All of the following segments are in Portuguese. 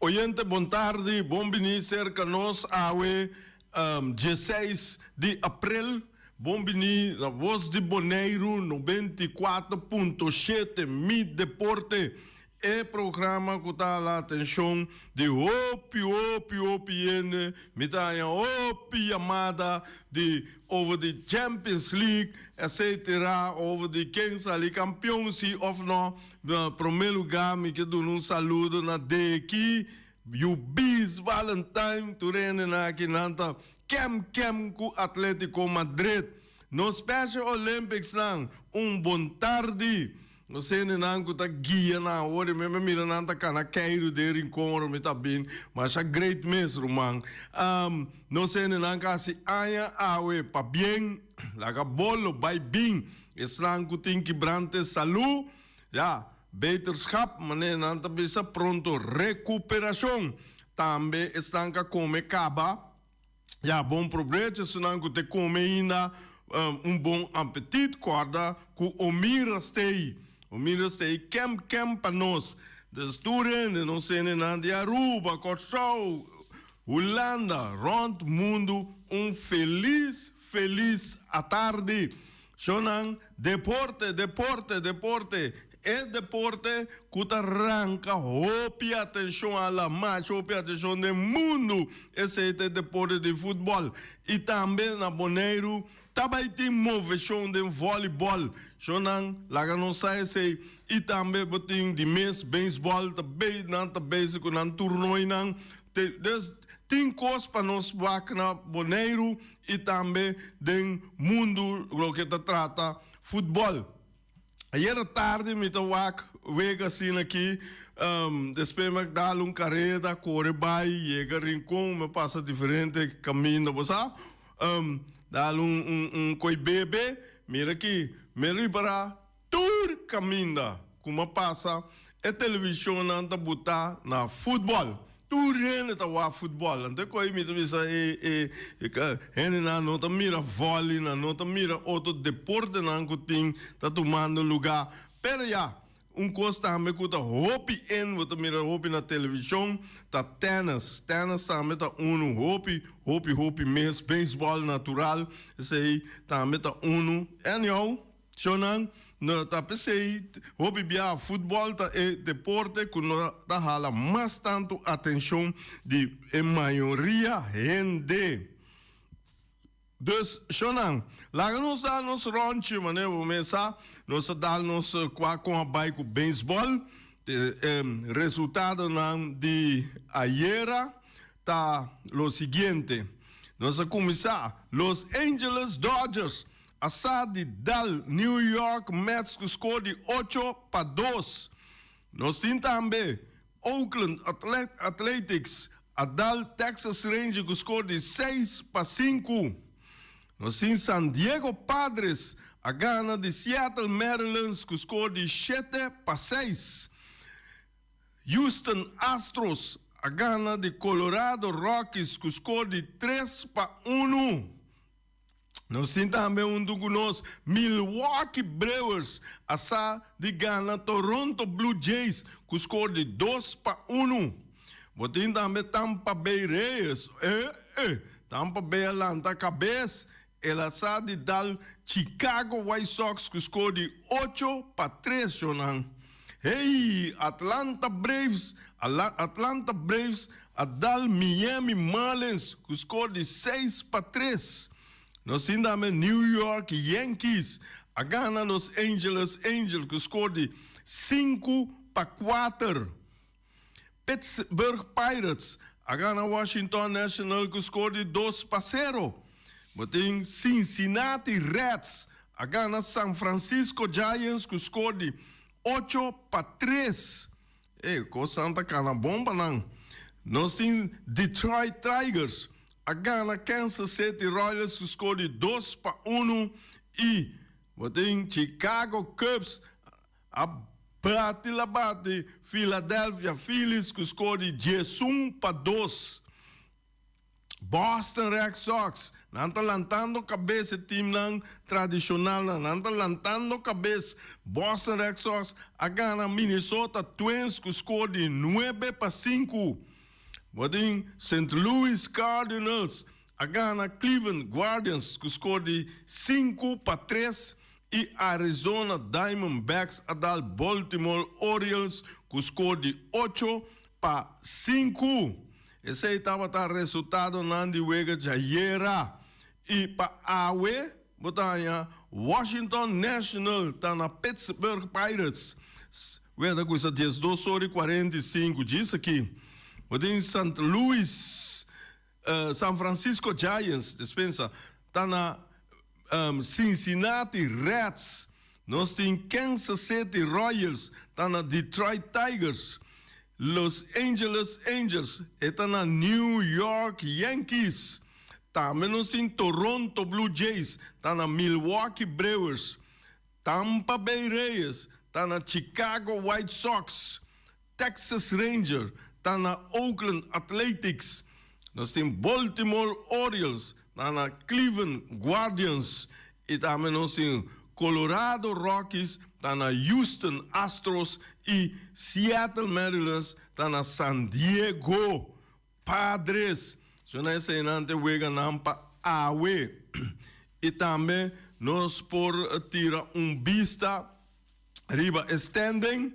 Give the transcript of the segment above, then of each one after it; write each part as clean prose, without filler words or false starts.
Oyente, boa tarde, bom venir conosco awe 16 de abril. Bom venir na Voz de Bonaire 94.7 Mi Deporte. É programa que está lá atenção de opi, me dá opi amada de over the Champions League, etc. Over the Kings ali campeão se of no primeiro lugar me que dou saludo na daqui. You bis Valentine turene na kinanta kem ku Atlético Madrid. No Special Olympics lang bom tarde. No sei nem que tá guia na hora, me mira não tá cana queiro de rincon me tá bem, mas é great mesmo, man. No sei nem que assim aia awe pa bem, laga bolo vai bem, eslang que tem que brante saúde, ja, beterschap, mas não tá bisa pronto recuperação. Também estão que come caba, ja, bom proveito, senão que te come ainda bom apetite, corda, que o mira stay. O mira stay kem para nós. De studenten, não sei nem de Aruba, Kosovo, Holanda, rond mundo, feliz à tarde. Sonan deporte. É deporte que arranca hopi atenção a la mais, hopi atenção do mundo. Esse é o deporte de futebol. E também na Bonaire, também tem moveção de voleibol. Sonan, lá não sai esse. E também tem de mês, beisebol, também não tá basic, não torneio, não. Tem coisas para nós vaca na Bonaire e também do mundo que trata futebol. Ayer à tarde, me tô wega assim aqui, depois me dá carreta, corre vai, chega rincão, me passa diferente caminho, você sabe? Dá coi bebê, mira aqui, me para todo caminho, como passa, a televisão não tá botar na futebol. Tudo tá wa futebol, então coi me diz não tá mira vôlei, não tá mira outro deporte não que tem tá tomando lugar. Pero já coisa também que tá hopi você mira hopi na televisão, tá tennis também tá hopi mesmo, beisebol natural, esse aí também tá anyhow. Sonan, no tá pensei, hobby bia futebol tá é deporte que não tá hala mais tanto atenção de maioria gente. Dus, Sonan, lá nós dá nos ronche, mané, vamos começar, nós dá nos com a bike com beisebol, resultado de ayer tá lo seguinte, nós começar, Los Angeles Dodgers Assad dal New York Mets que score de 8-2. Nós temos também Oakland Athletics a dal Texas Rangers que score de 6-5. Nós temos San Diego Padres a gana de Seattle Mariners que score de 7-6. Houston Astros a gana de Colorado Rockies que score de 3-1. Nós temos também do nós Milwaukee Brewers asa de gana Toronto Blue Jays com score de 2-1. Botem também Tampa Bay Rays, Tampa Bay Atlanta cabeça, ela asa de dal Chicago White Sox com score de 8-3, Jonan. Hey, Atlanta Braves a dal Miami Marlins com score de 6-3. Nós temos também New York Yankees a gana Los Angeles Angels que score de 5-4. Pittsburgh Pirates a gana Washington National que score de 2-0. Botem Cincinnati Reds a gana San Francisco Giants que score de 8-3. Coisa anta cana bomba não. Nós temos Detroit Tigers a gana Kansas City Royals que score de 2-1 e botem Chicago Cubs a bate Philadelphia Phillies que score de 10-2. Boston Red Sox, nanta lantando cabeça team lang tradicional na nanta lantando cabeça Boston Red Sox agana Minnesota Twins que score de 9-5. Wading St. Louis Cardinals agana Cleveland Guardians que score de 5-3 e Arizona Diamondbacks adal Baltimore Orioles que score de 8-5. Esse aí estava o resultado nandi wega jayera. E para awe, botanya Washington National tá na Pittsburgh Pirates. Weda coisa 12:45 diz aqui. Em St. Louis, San Francisco Giants, dispensa, tá na Cincinnati Reds. Nós temos Kansas City Royals, tá na Detroit Tigers. Los Angeles Angels estão na New York Yankees. Também nós temos Toronto Blue Jays, está na Milwaukee Brewers. Tampa Bay Rays, está na Chicago White Sox. Texas Rangers, está na Oakland Athletics. Nós temos Baltimore Orioles, está na Cleveland Guardians. E também nós temos Colorado Rockies, está na Houston Astros e Seattle Mariners, está na San Diego Padres. So na essa inante wega nampa awe. E também nós por tirar vista riba standing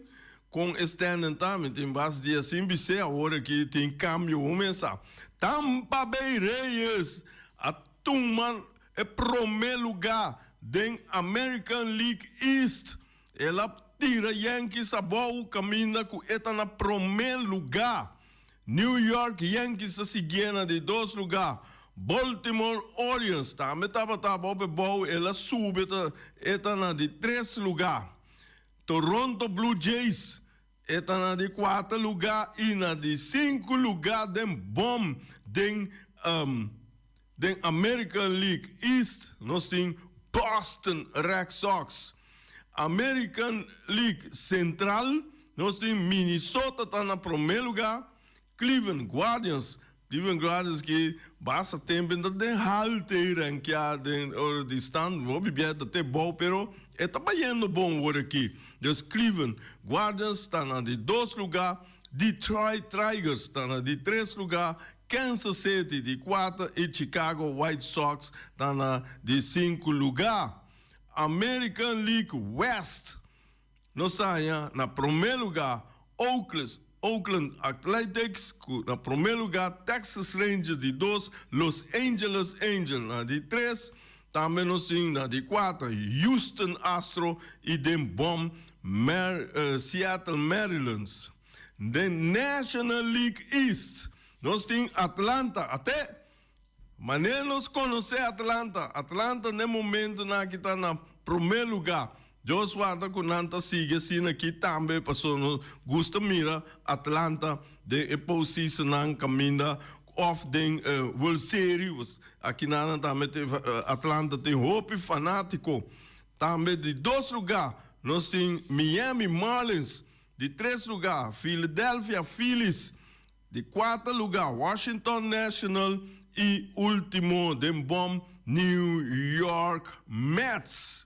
com standing também tem base dia sim bise agora que tem câmbio começar. Tampa Bay Rays a turma é primeiro lugar den American League East. Ela tira Yankees a boa caminha com eta na primeiro lugar. New York Yankees a seguir de 2 lugares. Baltimore Orioles também estava boa, ela sube eta na de 3 lugares. Toronto Blue Jays eta na de 4 lugares e na de 5 lugares den bom den American League East. Nós temos Boston Red Sox. American League Central, nós temos Minnesota, está na primeiro lugar. Cleveland Guardians que basta tempo ainda tem halte ranquear de stand, não bebida até bom, pero está bem bom por aqui. Então Cleveland Guardians está na de 2 lugar. Detroit Tigers está na de 3 lugar. Kansas City de 4 e Chicago White Sox está na de 5 lugar. American League West, nós saímos na primeiro lugar, Oakland Athletics, na primeiro lugar, Texas Rangers de 2, Los Angeles Angels na de 3, também nós temos na de 4, Houston Astros e de bom Seattle Mariners. The National League East, nós temos Atlanta, até maneira nós conhecer Atlanta. Atlanta, no momento, que está na primeiro lugar. Deus guarda que nanta siga assim aqui também, passou no gusta mira Atlanta de posição na caminha of the World Series. Aqui na também Atlanta tem hope fanático. Também de 2 lugares, nós temos Miami Marlins. De 3 lugares, Philadelphia Phillies. De 4 lugares, Washington National. E último, de bom, New York Mets.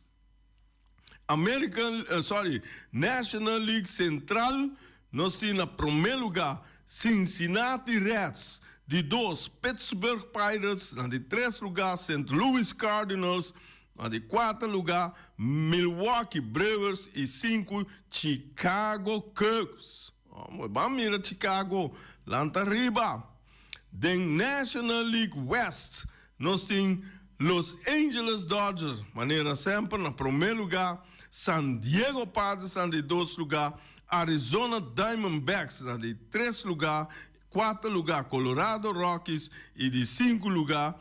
National League Central, nós temos na primeiro lugar, Cincinnati Reds. De 2, Pittsburgh Pirates. Na de 3 lugar, St. Louis Cardinals. Na de 4 lugar, Milwaukee Brewers. E 5, Chicago Cubs. Vamos mirar Chicago, lá arriba. The National League West, nós temos Los Angeles Dodgers, maneira sempre, na primeiro lugar. San Diego Padres, na de 2 lugar. Arizona Diamondbacks, na de 3 lugar. 4 lugar, Colorado Rockies. E de 5 lugar,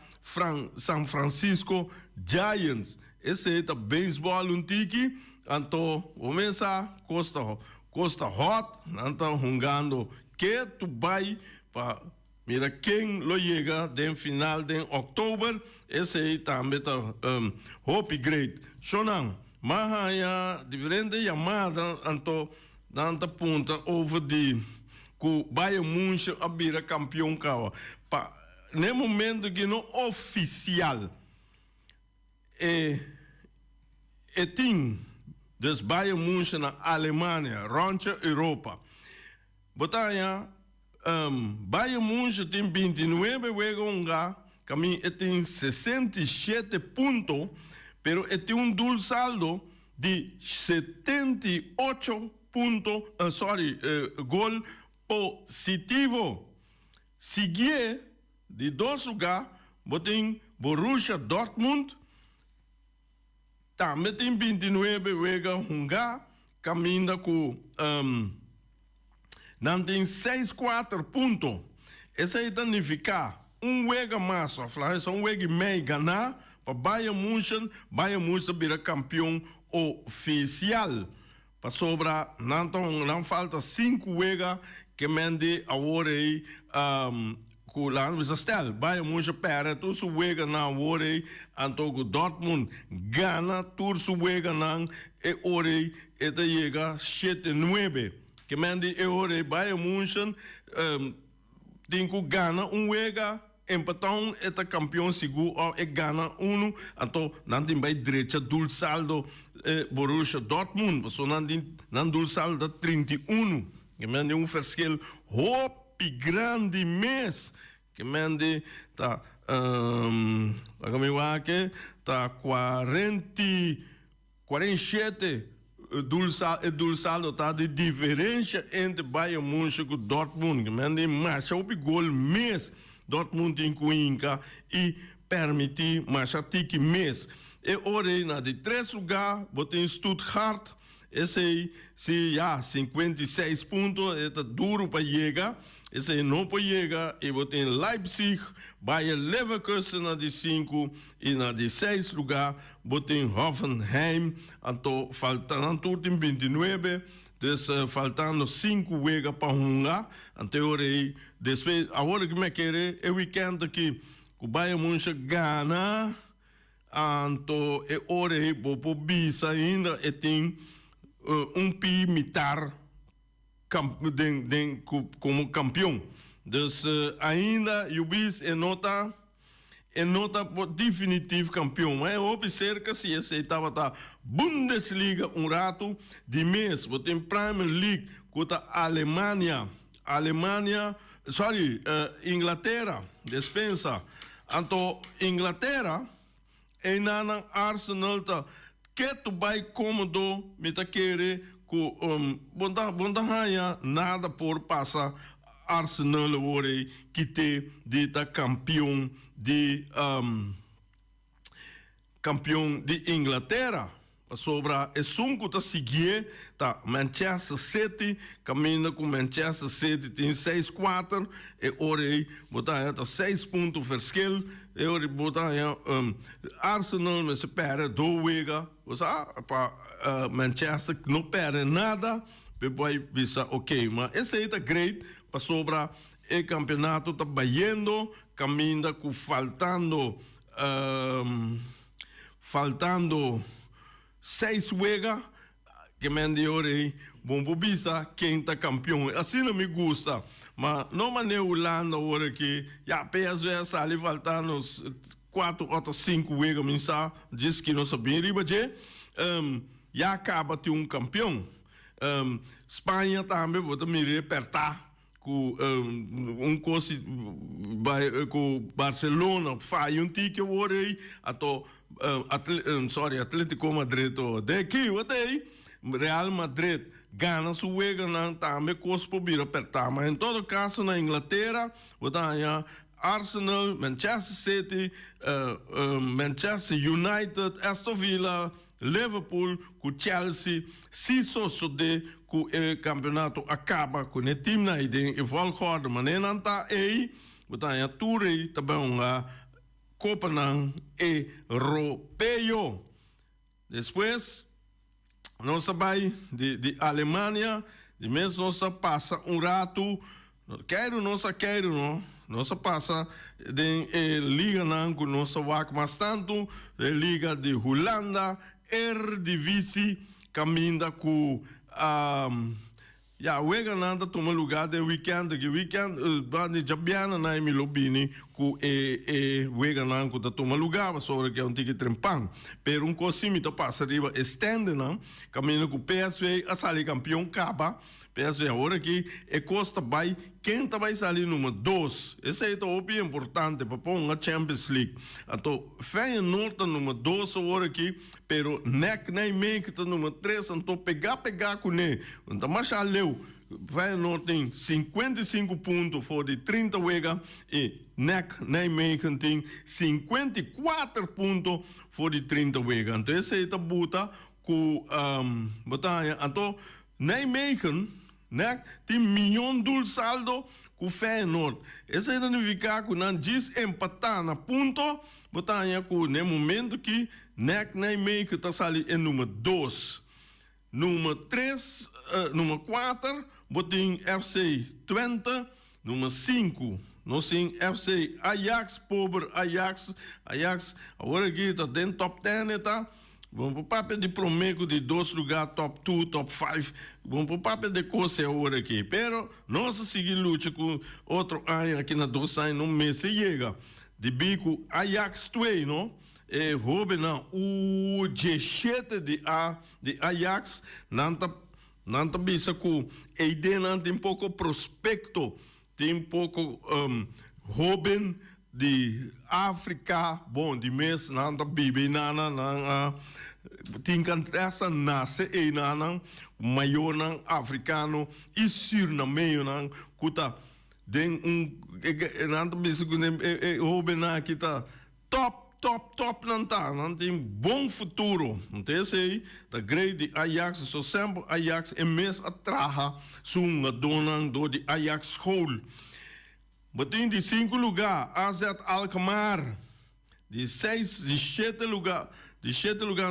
San Francisco Giants. Esse é o beisebol antiki. Então, começa Costa Hot, então, jogando que tu vai para mira quem lo chega den final de outubro, esse aí também tá hope great. Shonan, mahaya diferente chamada anto danta ponta over de ku Bayern Munchen abira campeão kawa. Pa no momento que não oficial é tem dus Bayern München na Alemanha, rondje Europa. Botanya Bayern München tem 29 jogos, caminho tem 67 pontos, pero tem dulce saldo de 78 pontos, gol positivo. Seguir de 2 lugares, botem Borussia Dortmund, também tem 29 jogos, caminha com não tem 6-4 pontos. Isso aí significa jogo mais, um jogo meio ganhar para Bayern München vira campeão oficial. Para sobrar, não falta 5 jogos que mende agora aí com lá no Stel. Bayern München perde tudo su jogo na agora aí, anto Dortmund gana tudo su jogo na e agora aí chega 7-9. Que mende agora Bayern München tem que ganhar jogo, empatão é campeão seguro e ganha então não tem mais direito dulce saldo Borussia Dortmund, porque não dulce saldo 31, que mende verschil hoop grande mês, que mende tá tá 47 dulce saldo tá de diferença entre Bayern München e Dortmund, que mende mais hoop gol mês. Dortmund tem Coinca e permitir mais tique mês. E ora na de 3 lugares, botei Stuttgart, esse aí, se já 56 pontos, é duro para chegar, esse aí não para chegar, e botei Leipzig, Bayer Leverkusen na de 5 e na de 6 lugar, botei Hoffenheim, então faltando tudo em 29. Dus faltando 5 jogos para jogar. Anteori, depois, agora que me quer é o weekend que o Bayern München gana. Então, é hora para bisa ainda e tem pi militar como campeão. Dus ainda o bis é nota definitivo campeão. Mas eu observo que se esse estava da Bundesliga rato de mês, tem Premier League contra Alemanha, Inglaterra, dispensa. Então, Inglaterra, e na Arsenal tá que tu vai cômodo, me tá querer com nada por passar Arsenal hoje que te de tá campeão de Inglaterra. Sobra é sunco tá seguir tá Manchester City caminha com Manchester City tem 6-4 e hoje botar tá 6 pontos verschil e hoje botar Arsenal mas perde 2 jogos para Manchester não perde nada depois bisa ok mas esse aí tá great para sobra o campeonato tá baiando caminha com faltando 6 jogos que me diore bom bisa quem tá campeão assim não me gusta mas não maneira Holanda agora que já PSV sale faltando 4 ou 5 jogos mensa diz que não sabia riba já acaba de campeão Espanha também vou me apertar com coisa com Barcelona faz tique hoje ato Atlético Madrid daqui até Real Madrid ganha sua jogo não também coisa para vir apertar mas em todo caso na Inglaterra Arsenal, Manchester City, Manchester United, Aston Villa, Liverpool, com Chelsea, se suceder que o campeonato acaba com o time na ideia e volta de maneira não está aí, a Touré também Copenhague europeu. Depois, nós vai de Alemanha, de mesmo nós passa rato, quero não. Nós passa de liga não com nossa vaca mas tanto liga de Holanda Eredivisie caminha com o Wega nada toma lugar de weekend bande Jabiana na Emilobini ku wega nan ku ta toma lugar ba sobre que um tiki trempang. Pero um cosimito passa riba estende nan, caminho ku PSV a sali campeão caba. PSV agora aqui e Costa vai quem vai sair número 2. Esse aí é o importante para pôr a Champions League. Então, Feyenoord número 2 agora aqui, pero NEC nem meio que tá número 3, então pegar com ele. Então, mas já leu. Feyenoord tem 55 pontos for de 30 wega e NEC nem meio que tem 54 pontos for de 30 wega. Então, esse aí tá buta com batalha. Então, Nijmegen, né, tem milhão de saldo com o Feyenoord. Esse significa que não diz empatar na ponto, botanha que no momento que Nijmegen está sali em número 2. Número 3, número 4, botem FC Twente, número 5. Nós temos FC Ajax, pobre Ajax, agora aqui está dentro do top 10, tá? Vamos para o papel de prometo de 2 lugares, top 2, top 5. Vamos para o papel de coisa agora aqui. Pero nós seguimos luta com outro ano aqui na 2 anos, no mês se chega. De bico Ajax 2, não? E Robin, não. O G7 de Ajax, não está bisa com a ideia, não tem pouco prospecto, tem pouco Robin de África, bom, de mês, não está bibi, não, tem que essa nasce e não, maior não, africano, e sur na meio não, cuta, den não está bisa com Robin não, que está top não tem bom futuro. Então esse aí, da grande Ajax, só sempre Ajax é mês atrás, sunga donan do de Ajax School. Batem de 5 lugar, AZ Alkmaar. De 7 lugar,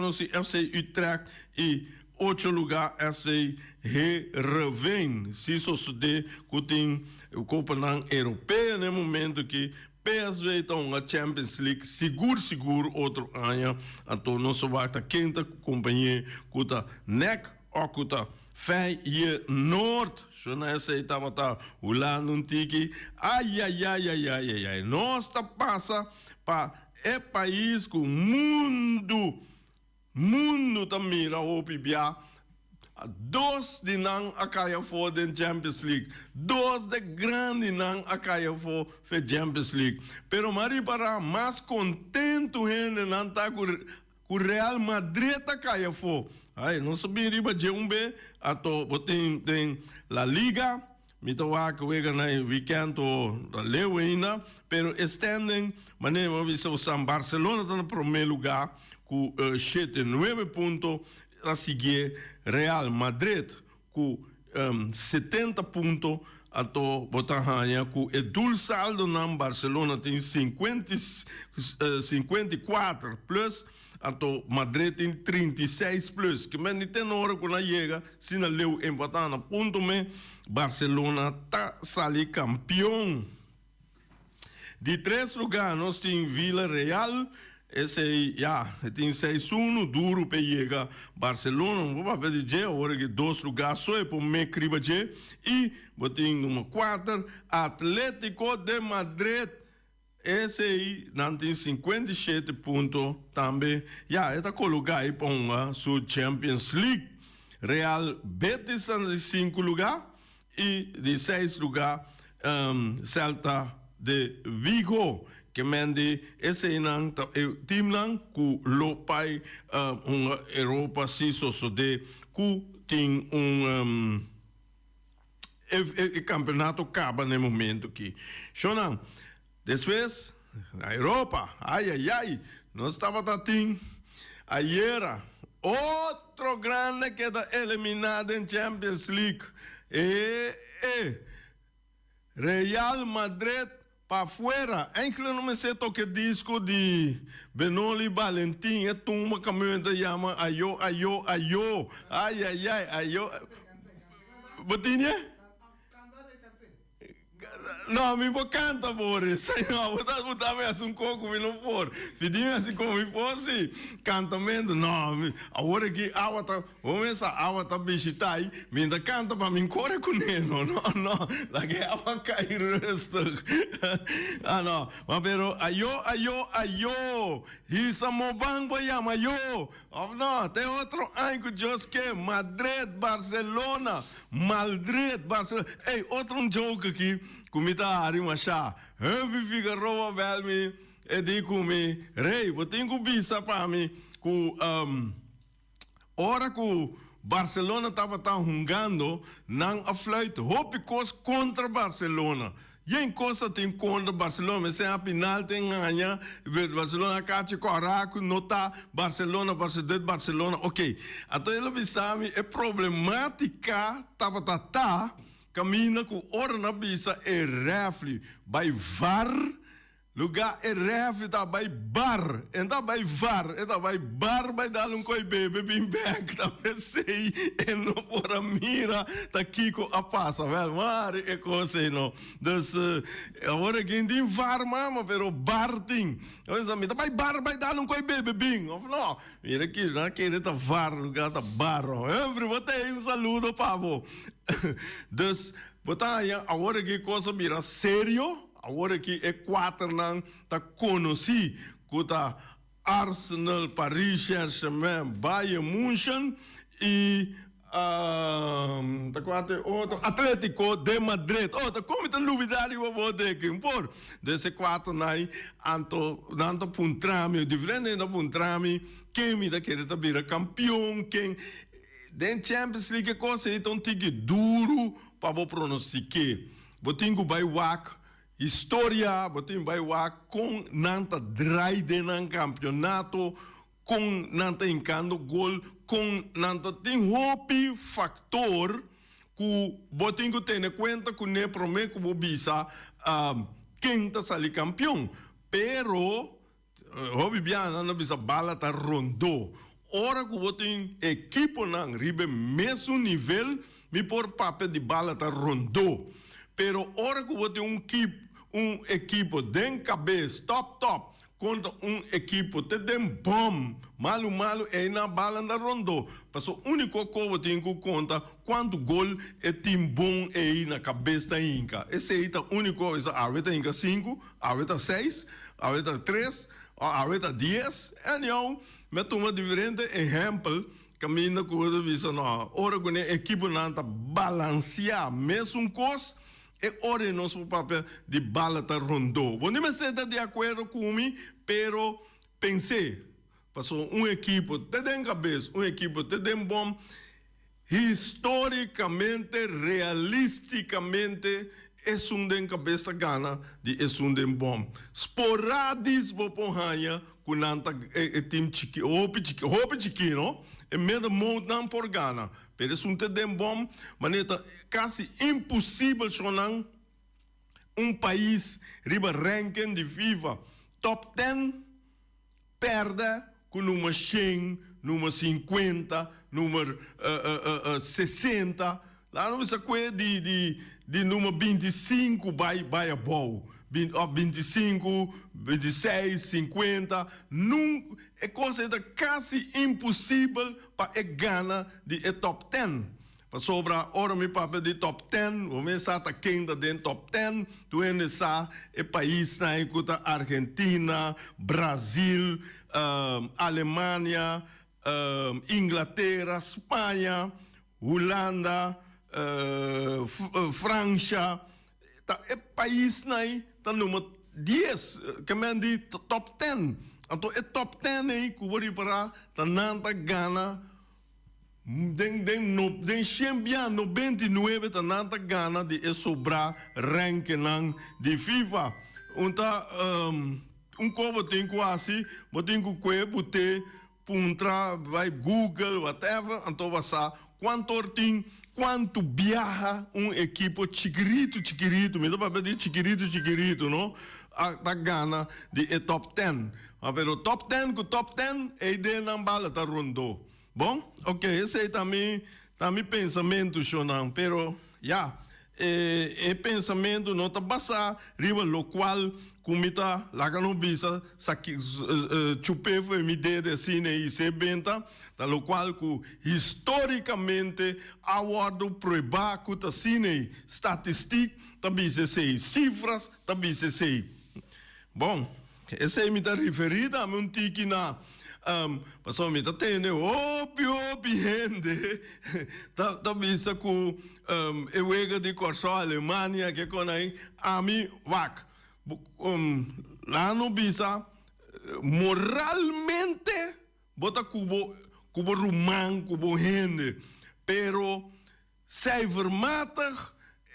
nós temos FC Utrecht e 8 lugar, FC Heerenveen. Se isso suceder, que tem o Copenhagen europeu no momento que PSV está na Champions League, seguro, outro ano. Então, nós vamos ter quinta companhia, que está NEC, ou que está Feyenoord. Se não aceitava, está o lá no tiki. Ai. Nós está passa para o país que o mundo está mira o PBA. 2 de não acaia for den Champions League. 2 de grande não acaia for Champions League. Pero mari para mais contento ainda não tá com Real Madrid acaia for. Ai, não sabia riba de B, ato tem La Liga, mitawa que wega na weekend o da Leuena, pero estendem, maneira vista o San Barcelona está no primeiro lugar com 9 pontos. A seguir Real Madrid com 70 pontos, ato botanha com Edul saldo na Barcelona tem 54 plus, ato Madrid tem 36 plus, que men tem hora quando chega, se não leu empatar na ponto me Barcelona tá sali campeão. De 3 lugares nós temos Villarreal. Esse aí, tem 6-1, duro para chegar Barcelona, não vou para dizer, agora que 2 lugares só é para me criar e botem número 4, Atlético de Madrid, esse aí, não tem 57 pontos também, está colocado aí para a Champions League, Real Betis em 5 lugares e de 6 lugares, Celta de Vigo, que mende esse não time não que lopai uma Europa se sucede que tem campeonato acaba no momento aqui. Shona, depois na Europa, ai, nós estava tatim ayer outro grande que está eliminado em Champions League Real Madrid para fora, ainda não me sei toque disco de Benoli Valentim, é uma caminhoneta chama ayo. Ai. Botinha? não, me canta, Boris. Não, botar me assim como me não for. Pedir assim como me fosse cantamento. Não, agora que a outra, vamos essa a outra bichitai, me ainda canta para mim corre com ele. Não, não, lá que a vai cair o resto. Ah, não, mas pero ayo, isso mo bang ba ya mayo. Oh, não, tem outro ano que Deus quer, Madrid, Barcelona, Barcelona. Ei, outro jogo aqui. Kumita hari masya, heavy Figueroa velmi, edi kumi, rei, botin ku bisa pa mi, ora ku Barcelona tava jugando, nang afluit, hopi kos contra Barcelona. Yen cosa tem contra Barcelona, mas a final tem ganha, Barcelona cate coraco, nota Barcelona, ok. Então ele bisami é problemática, tava caminha com hora na bisa é refle, vai var, lugar é refle, tá vai bar, então vai var, então vai bar, vai dar coi bebê, bim back, tá sei, e não por a mira, tá kiko a passa, velho, mari é coisa não, dus, agora quem tem var mama, pero bar tem, então vai bar, vai dar coi bebê, bim, of não, mira aqui, já querer tá var, lugar tá bar, everybody tem saludo, pavo. Dus, agora que coisa mira sério, agora que é quatro não tá conheci, que tá Arsenal, Paris Saint-Germain, Bayern München e tá quatro outro Atlético de Madrid. Oh, tá como tá novidade eu vou ter que impor. Desse quatro não, anto puntrami, diferente da puntrami, quem me dá querer tá vira campeão, quem den Champions League coisa então tem que duro para pronosticar. Botinho vai wak história, botinho vai wak com nanta draide nan campeonato, com nanta encando gol, com nanta tem hopi factor que botinho tem em conta que ne promete que bobisa quem tá sali campeão. Pero hopi biana na bisa bala tá rondou. Ora que você tem equipe não ribe mesmo nível, me por papel de bala tá rondou. Pero ora que você tem equipe de cabeça top contra equipe te dem bom malo é na bala da rondou. Passou único que tem que conta quanto gol é tim bom é na cabeça da Inca. Esse aí tá único, essa aveta Inca 5, aveta 6, aveta 3, aveta 10, e não me toma diferente exemplo, caminho com o visto não. Ora que a equipe não está balancear mesmo coisa, é hora nosso papel de bala tá rondou. Bom, não sei de acordo comigo, pero pensei, passou equipe, te den cabeça, equipe, te den bom, historicamente, realisticamente, é den cabeça gana de den bom. Sporadis boponhanha, kunanta tim chiki, hopi chiki, no? E medo montan por gana. Pero te den bom, maneta quase impossível sonar país riba ranking de FIFA. Top 10 perde com número 100, número 50, número 60. Lá não se coisa de número 25 vai a boa. 25, 26, 50, é coisa quase impossível para ganhar de top 10. Para sobra, ora me papel de top 10, o mês está quente dentro top 10, tu essa é país na escuta Argentina, Brasil, Alemanha, Inglaterra, Espanha, Holanda, França, é país na tá número 10, que me di top 10. Então é top 10 aí que vou para tá nanta gana den champion 99 tá nanta gana de sobrar ranking de FIFA. Então como tem quase, tem que botar puntra vai Google whatever, então passar quanto viaja equipe chiquirito, me dá para pedir chiquirito, não? A gana de top 10. Mas o top 10 com top 10 é ideia na bala tá rondou. Bom, ok, esse aí também pensamento, Shonan, pero, pensamento não tá passar riba lo qual comita lá que não bisa chupe foi me de cine e se benta da lo qual que historicamente awardo provar que tá cine estatística tá bisa sei cifras tá bisa sei bom esse é me tá referido a um tiki na passou me tá tendo opi gente tá bisa que eu ego de corso Alemanha que com aí a mim vac lá no bisa moralmente bota cubo romano cubo gente pero cijfermatig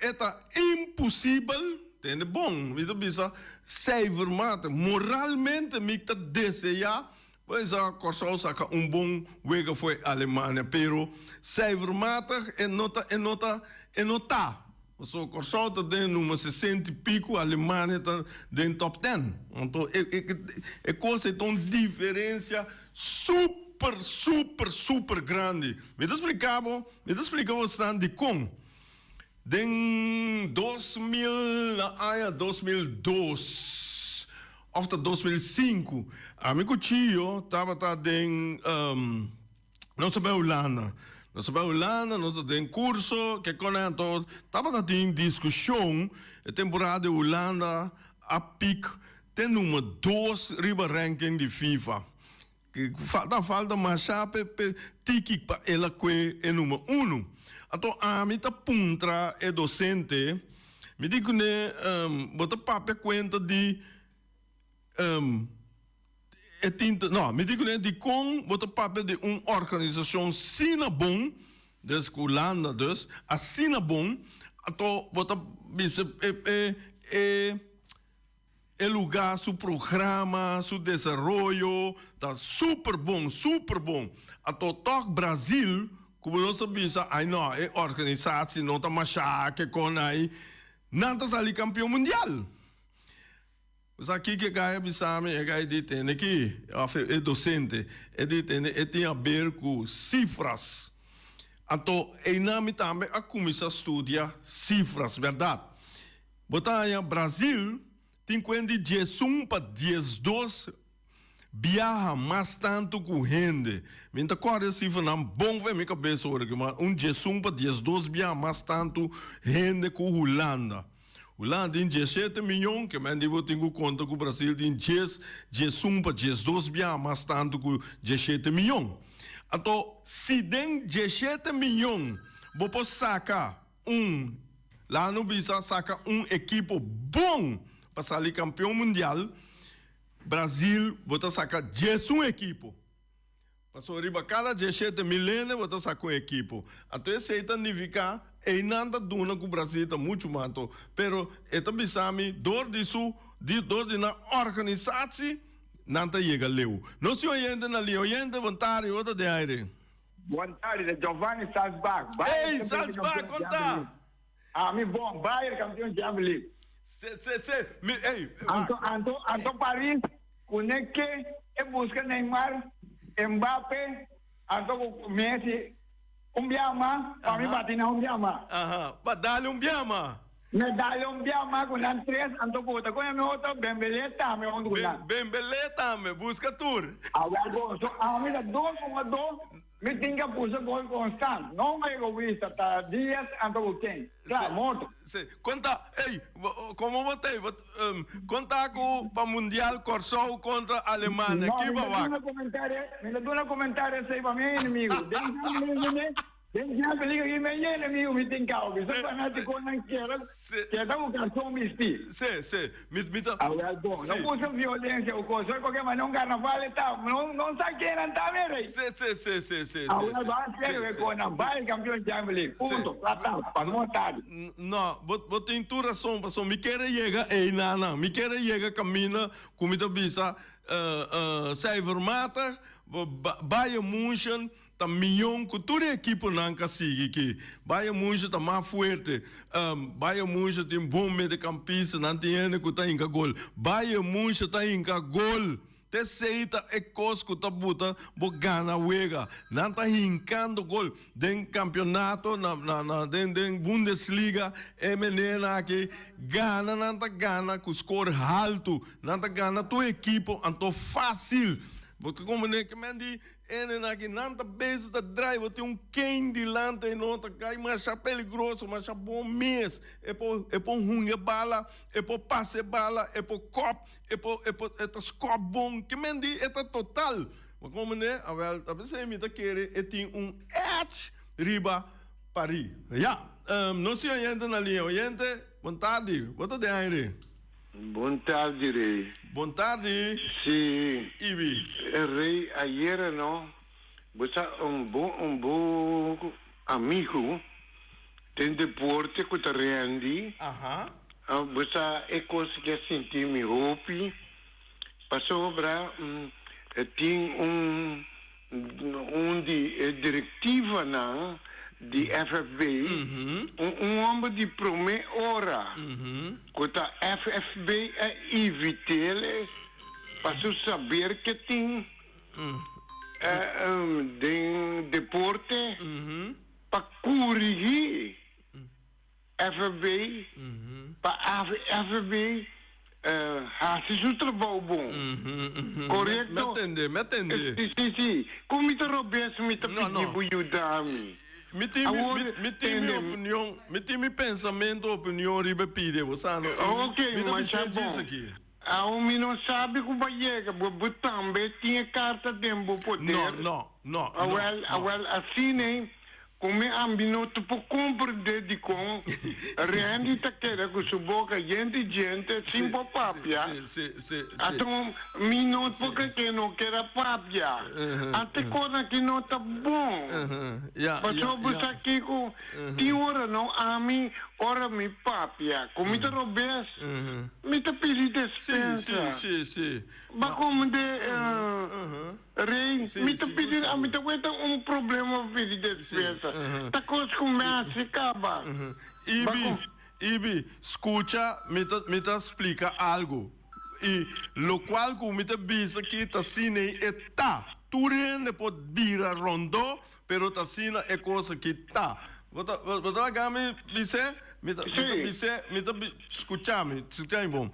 é impossível entende bom isso bisa cijfermatig moralmente me tá desejar pois a corso saca bom wega foi Alemanha pero cijfermatig é nota so corso tá dentro uma 60 e pico Alemanha tá dentro top 10 então é coisa tão diferença super grande me explicava bastante com em 2002 of 2005 amigo tio tava em não sabia Holanda nós temos curso que quando estava em discussão a temporada de Holanda a pique tem número 2 riba ranking de FIFA que falta mais chape tiki para ela que é número 1 então a mim tá puntra é docente me digo né bota papel conta de me digo né de com bota papel de organização sina bom des Holanda dus assina bom então bota lugar, su programa, su desenvolvimento, tá super bom. A toque Brasil, como nós sabemos, aí não, é organização, não tá machaca com aí, não tá ali campeão mundial. Mas aqui que Gaia Bissame, é Gaia de tem aqui, é docente, tem a ver com cifras. Então, em nome também, a começar a estudar cifras, verdade? Botar Brasil, tem quando de 1 para 12 viaja mais tanto com gente. Minha corda cifra não bom ver minha cabeça agora, mas 1 para 12 viaja mais tanto gente com Holanda. Holanda tem 17 milhões, que eu devo ter conta que o Brasil tem 1 para 12 viaja mais tanto com 17 milhões. Então, se tem 17 milhões, vou poder sacar lá no Bisa saca equipe bom para sair campeão mundial. Brasil, vou sacar 11 equipe. Passou riba cada 17 milênios, vou sacar uma equipe. Então, isso significa que nada duna que o Brasil está muito mato. Pero, esta bisami, dor disso, dor de na organização, nada chega leu. Não se orienta na li, orienta vontade, outra de aire. Boa tarde, Giovanni Salzbach. Ei, Salzbach, conta! Me bom, Bayern campeão de Champions League. Anto Paris, conecte e busca Neymar, Mbappé, anto Messi, biama, para mim bater na biama. Dá-lhe biama. Medalha biama com as 3, anto bota com a minha outra, Bembeleta, me onde lá. Bembeleta, me busca tour. Agora, a minha 2,2, me tem que puxar gol constante. Não é egoísta, tá? Dias, anto quem? Claro, morto. Conta, como botei? Conta com o Mundial Corsou contra a Alemanha. Me dá um comentário aí para meu inimigo. Dengar liga que me inimigo me tem calma. Isso é fanático não quer dar um cartão misti. Agora, bom, não usa violência ou coisa. Qualquer mas não carnaval e tal. Não sabe quem não tá vendo. Agora, vai sério, é carnaval, campeão de Champions League. Ponto, para montar. Não, você tem toda razão, pessoal. Me quer chegar, não. Me quer chegar, caminha, comida bisa, Cybermata, Bayern München, tá milhão que toda a equipe não consiga aqui. Bayern München tá mais forte. Bayern München tem bom meio campista, não tem ainda que tá em gol. Bayern München tá em gol. te seita e cosco ta buta bo gana wega. Nanta hincando gol den campeonato den Bundesliga e menena que gana nanta gana com score alto, nanta gana tu equipo anto fácil. Porque como ne que mendi ene na que nanta bezes da drive tem quem de lanta e nota cai mas chapéu grosso, mas bom mês. É por runga bala, é por passe bala, é por cop, é por score bom. Que mendi é total. Mas como ne, a wel, talvez você me tá querer e tem edge riba Paris. Não se orienta na linha, oriente, boa tarde. Boa tarde, Boa tarde, Rei. Boa tarde. Sim. Ibi. Rei, ayer, não? Você é um bom amigo. Tem deporte que está reandi. Você é coisa que sentir me roupa. Passou para tem diretiva, não? De FFB, homem de primeira hora. Quando a FFB é evitar, para saber que tem deporte para corrigir FFB, para FFB fazer o trabalho bom. Correto? Me atender. Sim. Como me interrompesse, me pediu ajudar-me. Me tem opinião, me tem pensamento, opinião, riba pide, você não. Ok, mas é bom. A homem não sabe como chega, porque também tinha carta de poder. Não. Assim, né? Como a não te pode compreender de com rendi tá querendo com sua boca gente sem papia. Então me não porque que não quer papia. Até quando que não tá bom. Mas eu vou aqui com tem hora não a mim hora me papia. Como te roubes me te pedi despensa. Sim. Mas como de rei me te pedi a me te aguenta problema pedi despensa. Tá coisa começa e acaba. Ibi, escucha, me explica algo. E lo qual como me te bisa que tá cine está. Tu rende pode vira rondo, pero tá cine é coisa que tá. Você vai me dizer, me escucha-me, bom.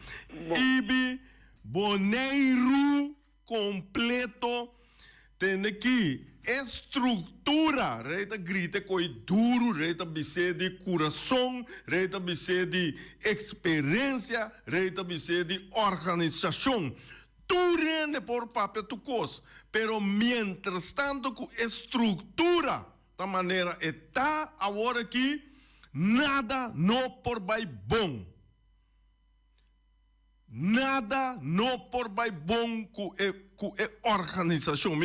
Ibi, boneiro completo, tem que estrutura, reita grita coi duro, reita bise de coração, reita bise de experiência, reita bise de organização. Tu rende por papel tu coisa, pero mientras tanto com estrutura, da maneira está agora aqui, nada não por vai bom. Nada não por vai bom com organização.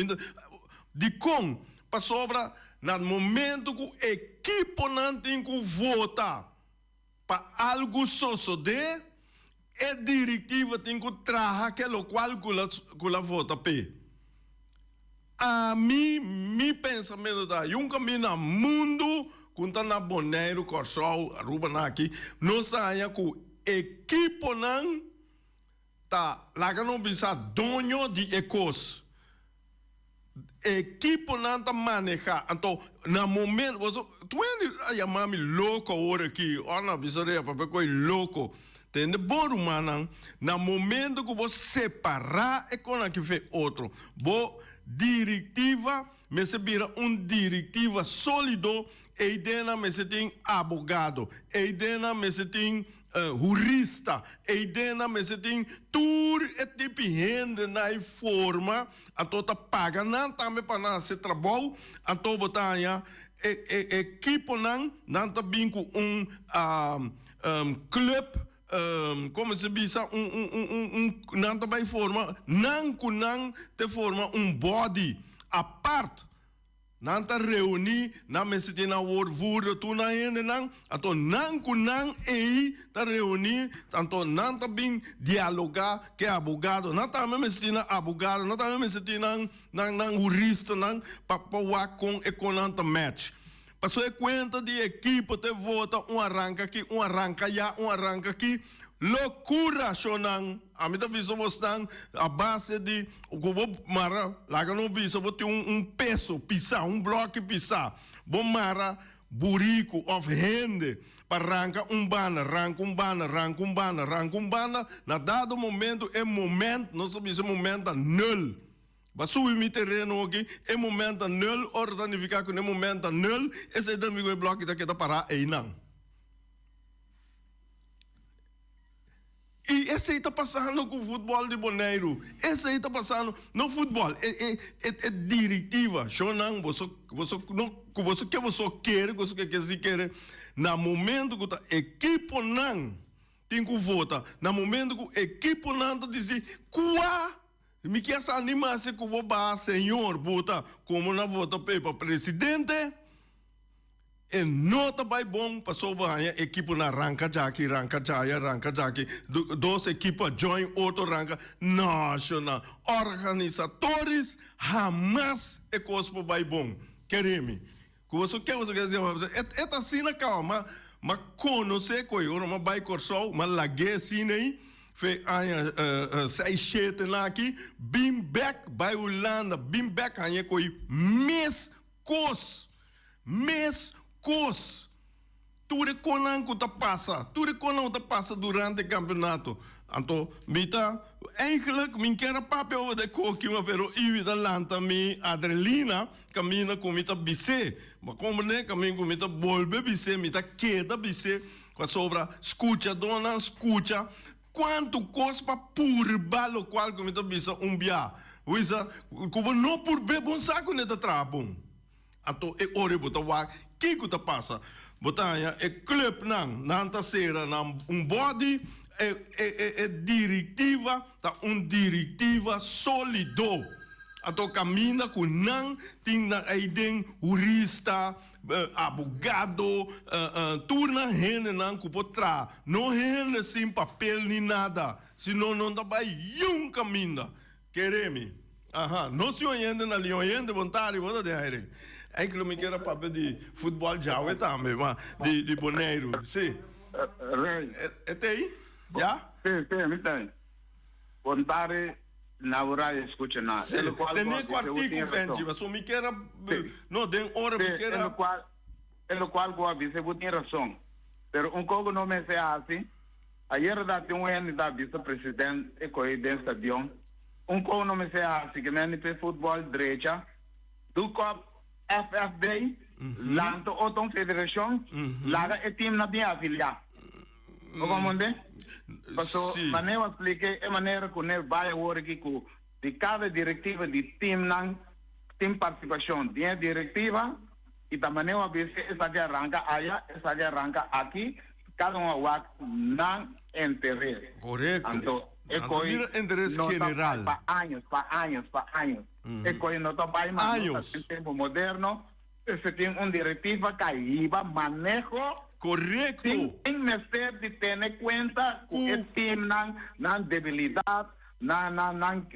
De com, para sobra, no momento que o equipe não tem que votar para algo suceder, a diretiva tem que trazer aquilo qual que ela vota para. A mim pensamento da um caminho no mundo, quando na Boneiro, Corsol, Aruba, aqui, não saia com equipe não tá lá que não precisa dono de ecos. Equipe não tá manejar. Então, no momento, tu é chamar-me louco agora aqui, olha, bisaria, papai, coi louco. Tem de bom humano, no momento que você separar, é quando que fez outro. Bo diretiva, mas se vira diretiva sólido, e dentro mas tem advogado, e dentro mas tem jurista, e dentro mas tem tudo é tipo de gente na forma, a toda paga não também para nascer trabalho, a toda botanha equipe não também com club. Como se diz, não também forma, não te forma body à parte. Não te reunir, não me se na word tu na ainda não, então não te reunir, então não também dialogar que advogado, não também me se na advogado, não também me se na jurista não para com econômico match. Passou a conta de equipe, te vota, arranca aqui, arranca aqui. loucura, Shonang. A mim também só estão a base de o que mara, lá que não bisa, vou ter peso, pisar, bloco pisar. Bom mara, burico, of rende, para arrancar bana, arranca bana. Na dado momento, não sabe se momento nul. Mas subir mi terreno aqui, é momento nul, organificar com é momento nul, esse é o bloco que está para aí não. E esse aí está passando com o futebol de Bonaire. Esse aí está passando, não futebol, é diretiva. Shonang, você quer, no momento que a equipe não tem que votar, no momento que a equipe não diz, me quer essa animação que o senhor vota, como na vota para presidente, e nota vai bom para sobrarem a equipe na ranca já aqui. Duas equipes join outro ranca nacional. Organizadores jamais é coisa vai bom. Queremos. Você quer dizer? É assim na calma, mas conhecer coisa, mas vai correr, mas lague assim aí. Fe anya 6-7 lá aqui, bim back by Holanda, bim back anya coi mes cos. Tudo que passa durante o campeonato. Então, eigenlijk, mijn kera papel de koki, maar pero iwi da lanta mi adrenalina, camina com mita bise. Maar como ne, camina com mita bolbe bise, mita queda bise, com sobra, escucha, dona, escucha. Quanto cospa por balo qual que mita bise bia. Wisa, como não por be bom saco neta trapum. Então, é hora bota wa, que ta passa? Botanya, é club não ta sera, não body, é diretiva, tá diretiva sólido. Então, camina com não, tem aí den jurista, abogado, turna rende não que potrá, não rende sem papel nem nada, senão não dá vai caminho. Queremos. Aha, não se oyendo na linha, vontade, vou dar aí. É que eu me quero papel de futebol já, é também, mas de Bonaire, sim. É aí? Já? Sim, me tem. Vontade na hora de escutar nada. Tem quartico, Fenty, mas eu me quero, não, tem hora me quero. No qual você tem razão. Mas coisa não me sei assim. Ayer da tem da vice-presidente e coisa do estadião. Coisa não me sei assim, que nem tem futebol direita, do copo FFB, lá na outra federação, lá é time na minha afiliada. O comandante? Porque maneira eu expliquei, é maneira que nós vai agora aqui com de cada diretiva de time não tem participação, tem diretiva e da maneira eu disse essa que arranca aí, essa que arranca aqui, cada vai não interesse. Correto. Então, é coisa interesse general. Para anos. É coisa não está para mais. No tempo moderno, você tem diretiva que iba manejo. Correto. Tem necessidade de ter em conta que o time não debilidade, não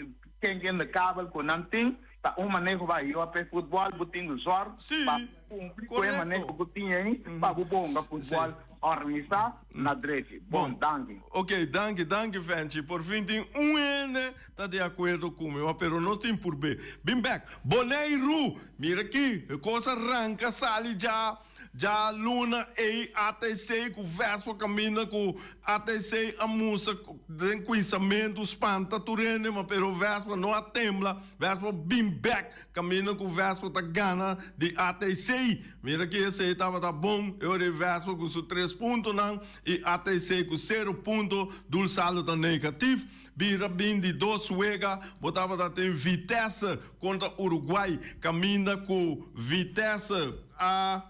quem de cabo que não tem, tá manejo vai ir para futebol, botinho sorte, para cumprir o manejo que tinha aí, para o bom futebol organizar na direita. Bom, danke. Ok, danke, Fenty. Por fim, tem ende está de acordo comigo, mas não tem por B. Bim back. Bonaire, mira aqui, coisa arranca, sali já Luna e ATC com Vespa camina com ATC a musa tem conhecimento espanta turene mas pero Vespa não atembla Vespa bim back camina com Vespa tá gana de ATC mira que esse aí tá bom eu de Vespa com seus 3 pontos não e ATC com 0 pontos do saldo tá negativo Bira bem de 2 suega botava da tem Vitesse contra Uruguai camina com Vitesse a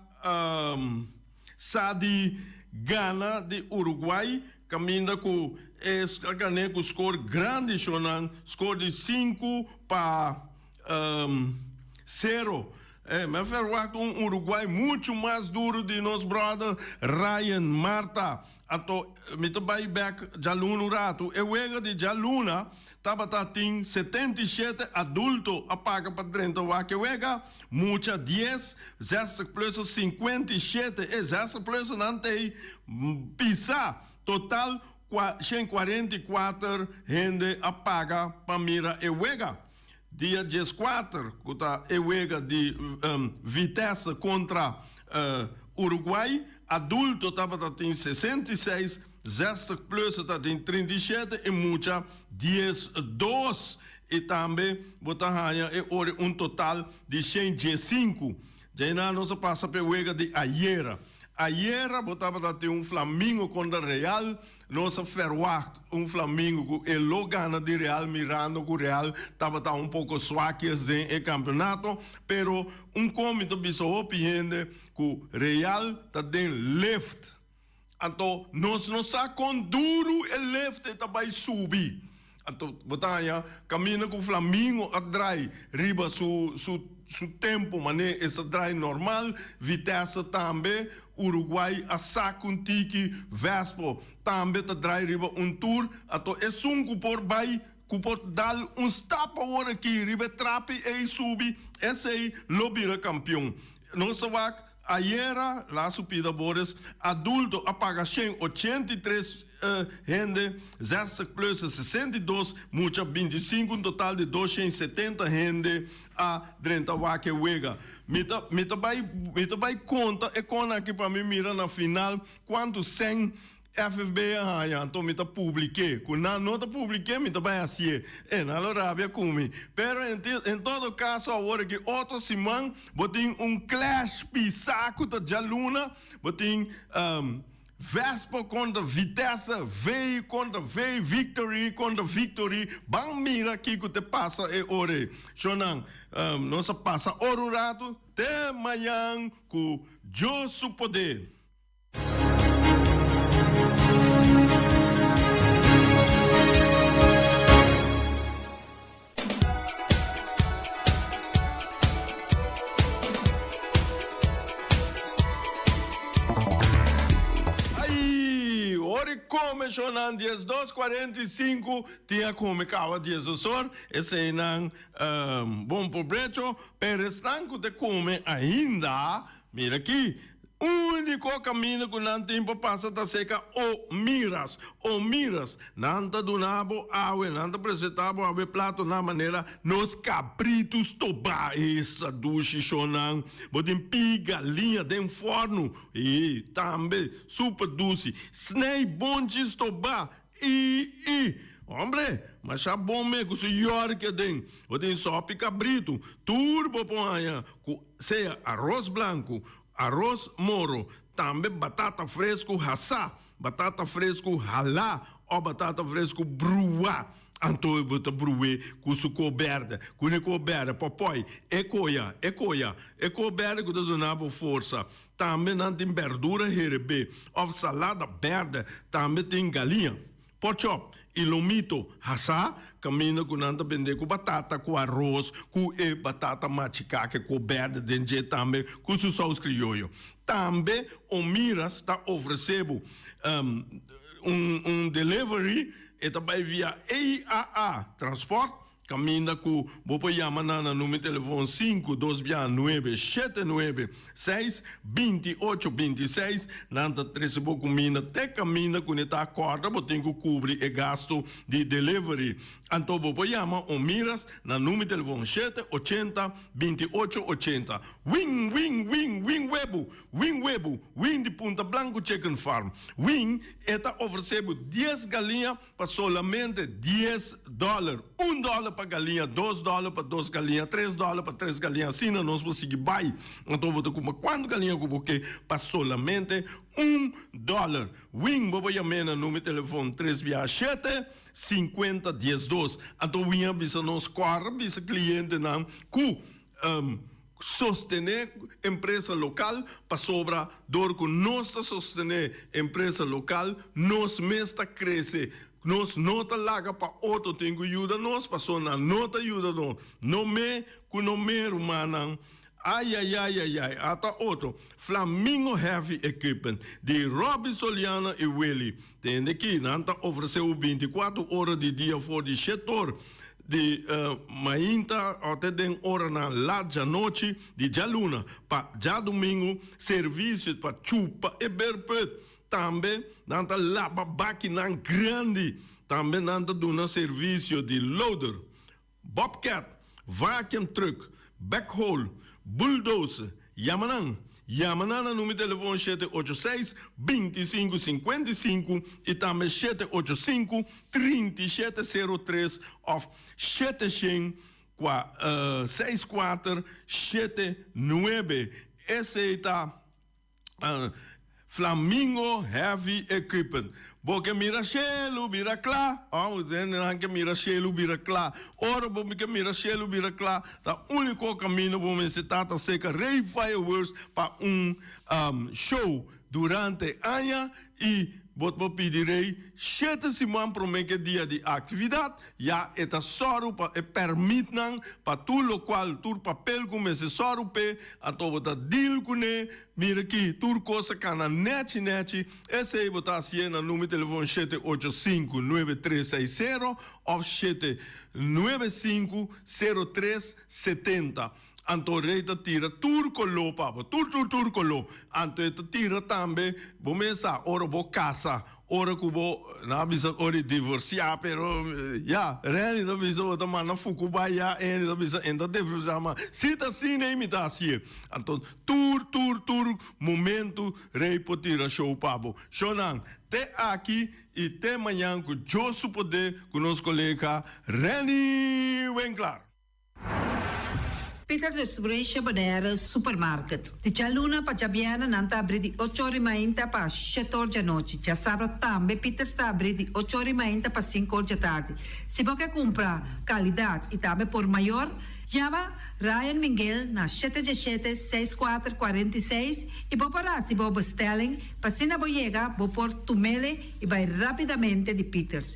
Sadi Gana de Uruguai caminha com o score grande score de 5-0 mas foi Uruguai muito mais duro de nosso brother Ryan Marta então me vai back Jaluna rato eu ega de Jaluna tava tem 77 adulto apaga para dentro o que ega muita 10 10 plus 57 e 10 plus não tem pisa total 44 gente apaga para mira Ewega. Dia 14, kuta Ewega de Vitesse contra Uruguai. Adulto estava em 66, 60 plus está em 37 e muita 12. E também botarraia é total de 105. Já não se passa para Ewega de Aiera. Aiera botava ter Flamengo contra Real. Nossa verwacht Flamengo que ele gana de Real, mirando que o Real estava pouco suaques no campeonato, pero comito biso opinione que o Real está dentro left. Então, nós não sa com duro o left está vai subir. Então, botanya caminha com o Flamengo atrai riba su tempo, mas esse drive normal, Vitesse também, Uruguai, a saco tiki, Vespo, também tá drive riba tour, ato é por vai, por dar step agora aqui, riba trape e subi, esse aí, lobira campeão. Nossa vaca, aiera, lá subida Boris, adulto apaga 83 gente, 60 plus 62, muita 25, um total de 270 gente a drenta wake wega. Mita vai conta, e conta aqui para mim mira na final, quanto 100 FFB então me publiquei. Quando não publiquei, me vai assim. Na Arábia comi. Pero em todo caso, agora que outro semana, botem clash pisaco da Jaluna, botem Vespa contra Vitesse, V contra V, Victory contra Victory. Bang mira aqui que te passa e ore. Shonan, não se passa oro rato, até amanhã com Deus o poder. Come Shonan 10:45 tinha come cava 10 horas esse é bom proveito pero estanco de come ainda mira aqui único caminho que não tem para passar da seca o miras nanta donabo awe nanta apresentabo awe plato na maneira nos cabritos toba essa duche Shonan botem piga linha de forno e também super doce snei bonches toba hombre, mas é bom mesmo, se senhor que tem, botem só cabrito, turbo põe, seja arroz branco, arroz moro, também batata fresco hassá, batata fresco halá, ou batata fresco bruá. Então, bota brué, com su coberta, com a coberta, papai, ecoia, coberta que dá força. Também não tem verdura herebe, ou salada verde, também tem galinha. Porchop, ilomito, hassá, caminha com nanta vender com batata, com arroz, com batata machicaque, com coberta, dentro também, com su sauce criollo. Também, o Miras está oferecendo delivery, e também via EAA Transport, caminha com o Yamanana no meu telefone 529-79-6-28-26, nanta 13 comina, até caminha com a corda, botem que cobre e gasto de delivery. Então, vou chamar o Miras na número de telefone 780-2880. Wing Wing de Punta Blanco Chicken Farm. Wing está oferecendo 10 galinhas para solamente $10. $1 para galinha, $2 para 2 galinhas, $3 para 3 galinhas, assim não nós conseguimos buy. Então vou ter como quanto galinha que porque para solamente $1. Wing, vou chamar no número de telefone 367-5012. Então Wing bisa nos corre, bisa cliente não, que sostener empresa local para sobra dor que nós sostener empresa local, nós mesmo cresce. Nós não tá laga para outro tem que ajuda nós, passou na nota ajuda nós. Não me, que não me humana. Ai, até outro. Flamingo Heavy Equipment, de Robin Soliana e Willie. Tem aqui, não tá oferecendo 24 horas de dia for de setor. De mainta até den hora na larga noite de Jaluna, para já domingo, serviço para chupa e berpet. também nanta lapa máquina grande, também nanta dona serviço de loader, bobcat, vacuum truck, backhoe, bulldozer, Yamanana número de telefone 786-2555 e também 785-3703 of 6479. Esse está Flamingo Heavy Equipment. Porque mira chelo, mira klá. Que mira chelo, mira klá. Ora, porque mira chelo, mira klá. Tá único caminho para você tá seca rei fireworks para show durante ano e vou pedirei 7 semanas para que dia de atividade já está só para permite para tudo o qual tudo papel comece só para a toda deal com ele mira aqui tudo coisa cana net esse aí botar assim no número de telefone 785-9360 ou 795-0370. Anto reita tira turcolo, papa, turcolo. Anto eta tira também, bo mensa, ora bo casa, ora kubo, na bisa ori divorciar, pero, ja, reni da bisa wata mana fukubaya, eni da bisa enda divorciar, sita sine imitatie. Anto, tur, momento, rei po tira show, pabo. Shonan, te aqui e te manhã com Josu Poder, com nosso colega Reni Winkler. Peters Distribution Bonera Supermarket. De Chaluna para Jabiana nanta abrir de 8h30 para 7h da noite. Já sabe também Peters está abrir de 8h30 para 5h da tarde. Se você quer comprar qualidade e também por maior, chama Ryan Miguel na 777-6446 e vou parar se vou bestelling para se não chega, vou pôr tumele e vai rapidamente de Peters.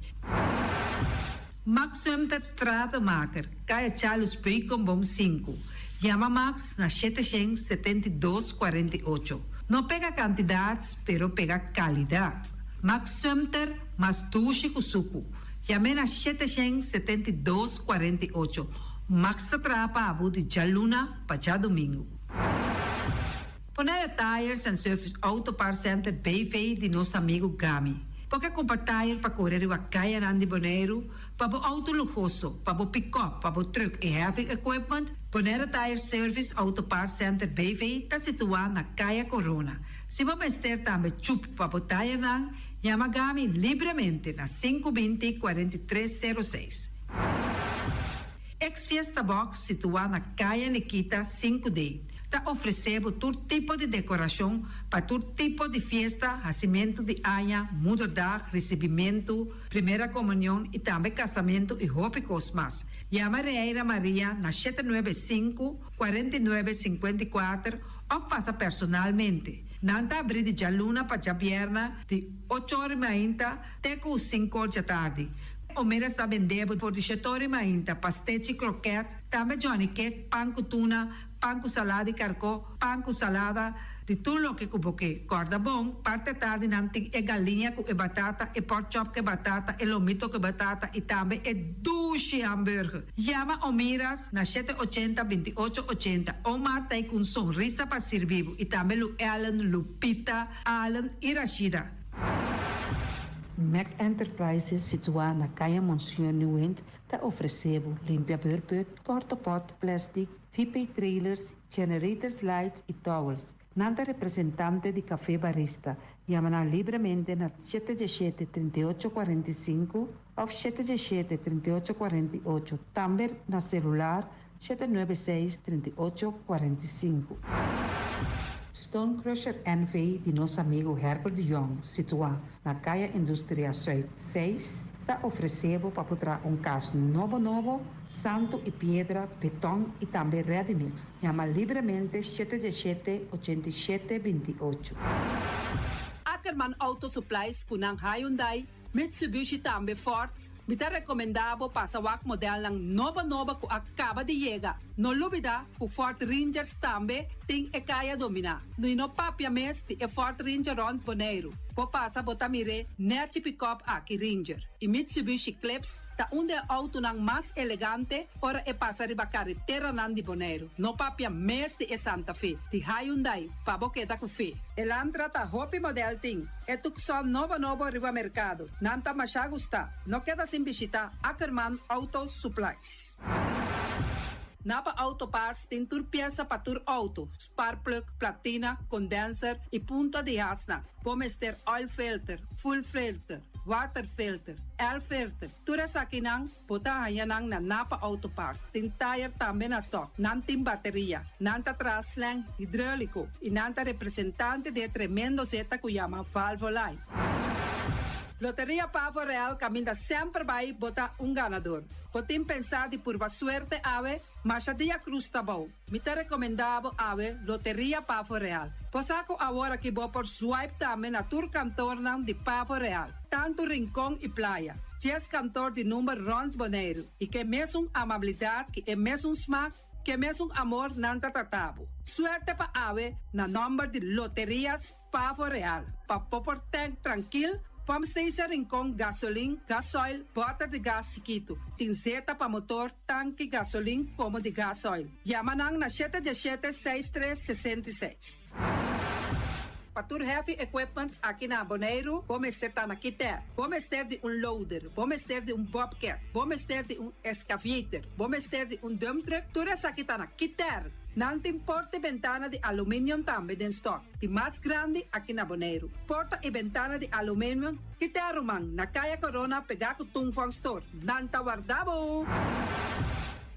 Max Sumter Stratenmaker, Kaya Charles Bacon Bom 5. Chama Max na 772-48. Não pega quantidades, pero pega qualidade. Max Sumter, mas tushi kusuku. Chama na 772-48. Max atrapa abu de Jaluna para domingo. Ponera Tires and Service Auto Parts Center BV de nosso amigo Gami. Porque compra tire para correr a caia de Bonaire, para o auto luxuoso, para o pick-up, para o truck e heavy equipment, Bonera Tire Service Auto Parts Center BV está situado na Caia Corona. Se você ter também chup para o tire, chama Gami livremente na 520-4306. Ex-Fiesta Box situado na Caia Nikita 5D. Está oferecendo todo tipo de decoração para todo tipo de festa, nascimento de anha, mudança, recebimento, primeira comunhão e também casamento e roupas mais. Chama Reira Maria na 795-4954 ou passa personalmente. Nanta abrir de Jaluna para Jabierna de 8h30 até 5h da tarde. O mês está vendendo por 18h30 pastéis e croquetes, também Johnny Cake, pão com tuna, pão com salada e carcó, pão com salada, de tudo o que cuboque. Corda bom, parte tarde nanti é galinha com batata, e pork chop com batata, e lomito com batata, e também é duche hambúrguer. Chama o Miras na 780-2880, ou Marta e com sorriso para servir, e também o Ellen, Lupita, Alan e Rashida. Mac Enterprises, situada na Caia Monsieur Nieuwend, está oferecendo limpiador, porta-pot, plástico, VIP trailers, generators lights e towels. Nada representante de café barista. Chama livremente na 717-3845 ou 717-3848. Também na celular 796-3845. Stone Crusher NV de nosso amigo Herbert de Jong, situado na Caia Indústria Zuid 6, está oferecendo para botar caso novo, santo e pedra, beton e também ready-mix. Chama livremente 717-8728. Ackerman Auto Supplies kunang Hyundai, Mitsubishi também Ford. Mita recomendado para o modelo ng nova que acaba de chegar. No lubida, o Ford Rangers também tem e kaya domina. No papia mes ti e Ford Ranger Ron Bonaire. Po passa botamire net pick-up aqui Ranger. E Mitsubishi Clips ta unde auto nang mas elegante, ora e passa riba carretera nan di Bonaire. No papia mes de Santa Fe, di Hyundai, pa boqueta ku fe. Elantra ta hopi model ting, e tuk son novo riba mercado. Nanta masha gusta, no queda sin visita Ackerman Auto Supplies. Napa Auto Parts tem tur pieza para tur auto, spark plug, platina, condenser e punta de asna. Vamos ter oil filter, full filter, water filter, air filter. Tura sa kinang, puta hayanang na Napa Auto Parts. Tem tire também na stock, nantim bateria, nanta traslang, hidráulico e nanta representante de tremendo zeta que chama Valvoline. Loteria Pavo Real caminha sempre vai botar ganador. Potem pensar de por suerte ave, mas a dia cruz tá bom. Me te recomendava ave Loteria Pavo Real. Posaco agora que vou por swipe também na tour cantor de Pavo Real. Tanto Rincón e Playa. Ties cantor de número Rons Bonaire. E que mesmo amabilidade, que é mesmo smaak, que mesmo amor nanta tratabo. Suerte pa ave na número de Loterias Pavo Real. Pa popor tank tranquilo. Pump Station Rincón, gasolina, gasoil, bota de gás chiquito. Tinzeta para motor, tanque, gasolina, como de gasoil. Yamanang na 717-6366. Patur Heavy Equipment aqui na Bonaire, vamos ter na Kiter. Vamos ter de loader, vamos ter de bobcat, vamos ter de excavator, vamos ter de dump truck. Tudo isso aqui na Kiter. Nantim porta e ventana de alumínio também em stock. De mais grande aqui na Bonaire. Porta e ventana de alumínio que te arrumam na Caia Corona pegar com Tungfang Store. Nanta guardavo.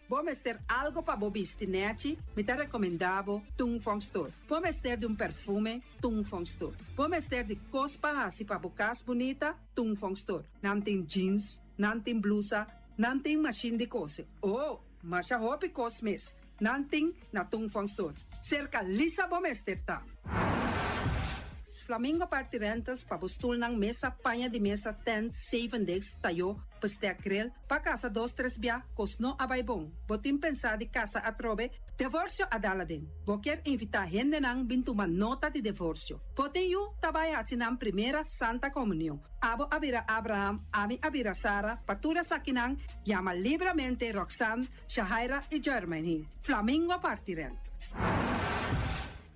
Vamos ter algo para bobistinete, me te recomendavo Tungfang Store. Vamos ter de perfume, Tungfang Store. Vamos ter de cospa assim para bocas bonita, Tungfang Store. Nantim jeans, nantim blusa, nantim machine de cose. Oh, mas a roupa cosmes. Nanting na Tungfang Store. Cerca Lisa Bomester ta. Flamingo Party Rentals pa bustul ng mesa, panha de mesa, tent, 7 days, tayo, paste akrel, pa casa 2-3 bia, kosno abay bong. Botim pensa di casa atrobe, divorcio adala din. Boker invita gente nang bintuman nota de divorcio. Poten yu tabay asinang primera Santa Comunión. Abo abira Abraham, ami abira Sara, patura sakinang, llama libremente Roxanne, Shahaira y Germany. Flamingo Party Rentals.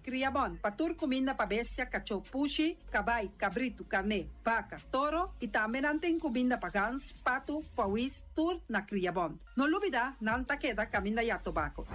Criabon, patur comida pa bestia, cachorro pushi, cabay, cabrito, carne, vaca, toro e também nantem comida pa gans, pato, pauis, tur na Criabon. No lubida, nanta queda caminda ya tobacco.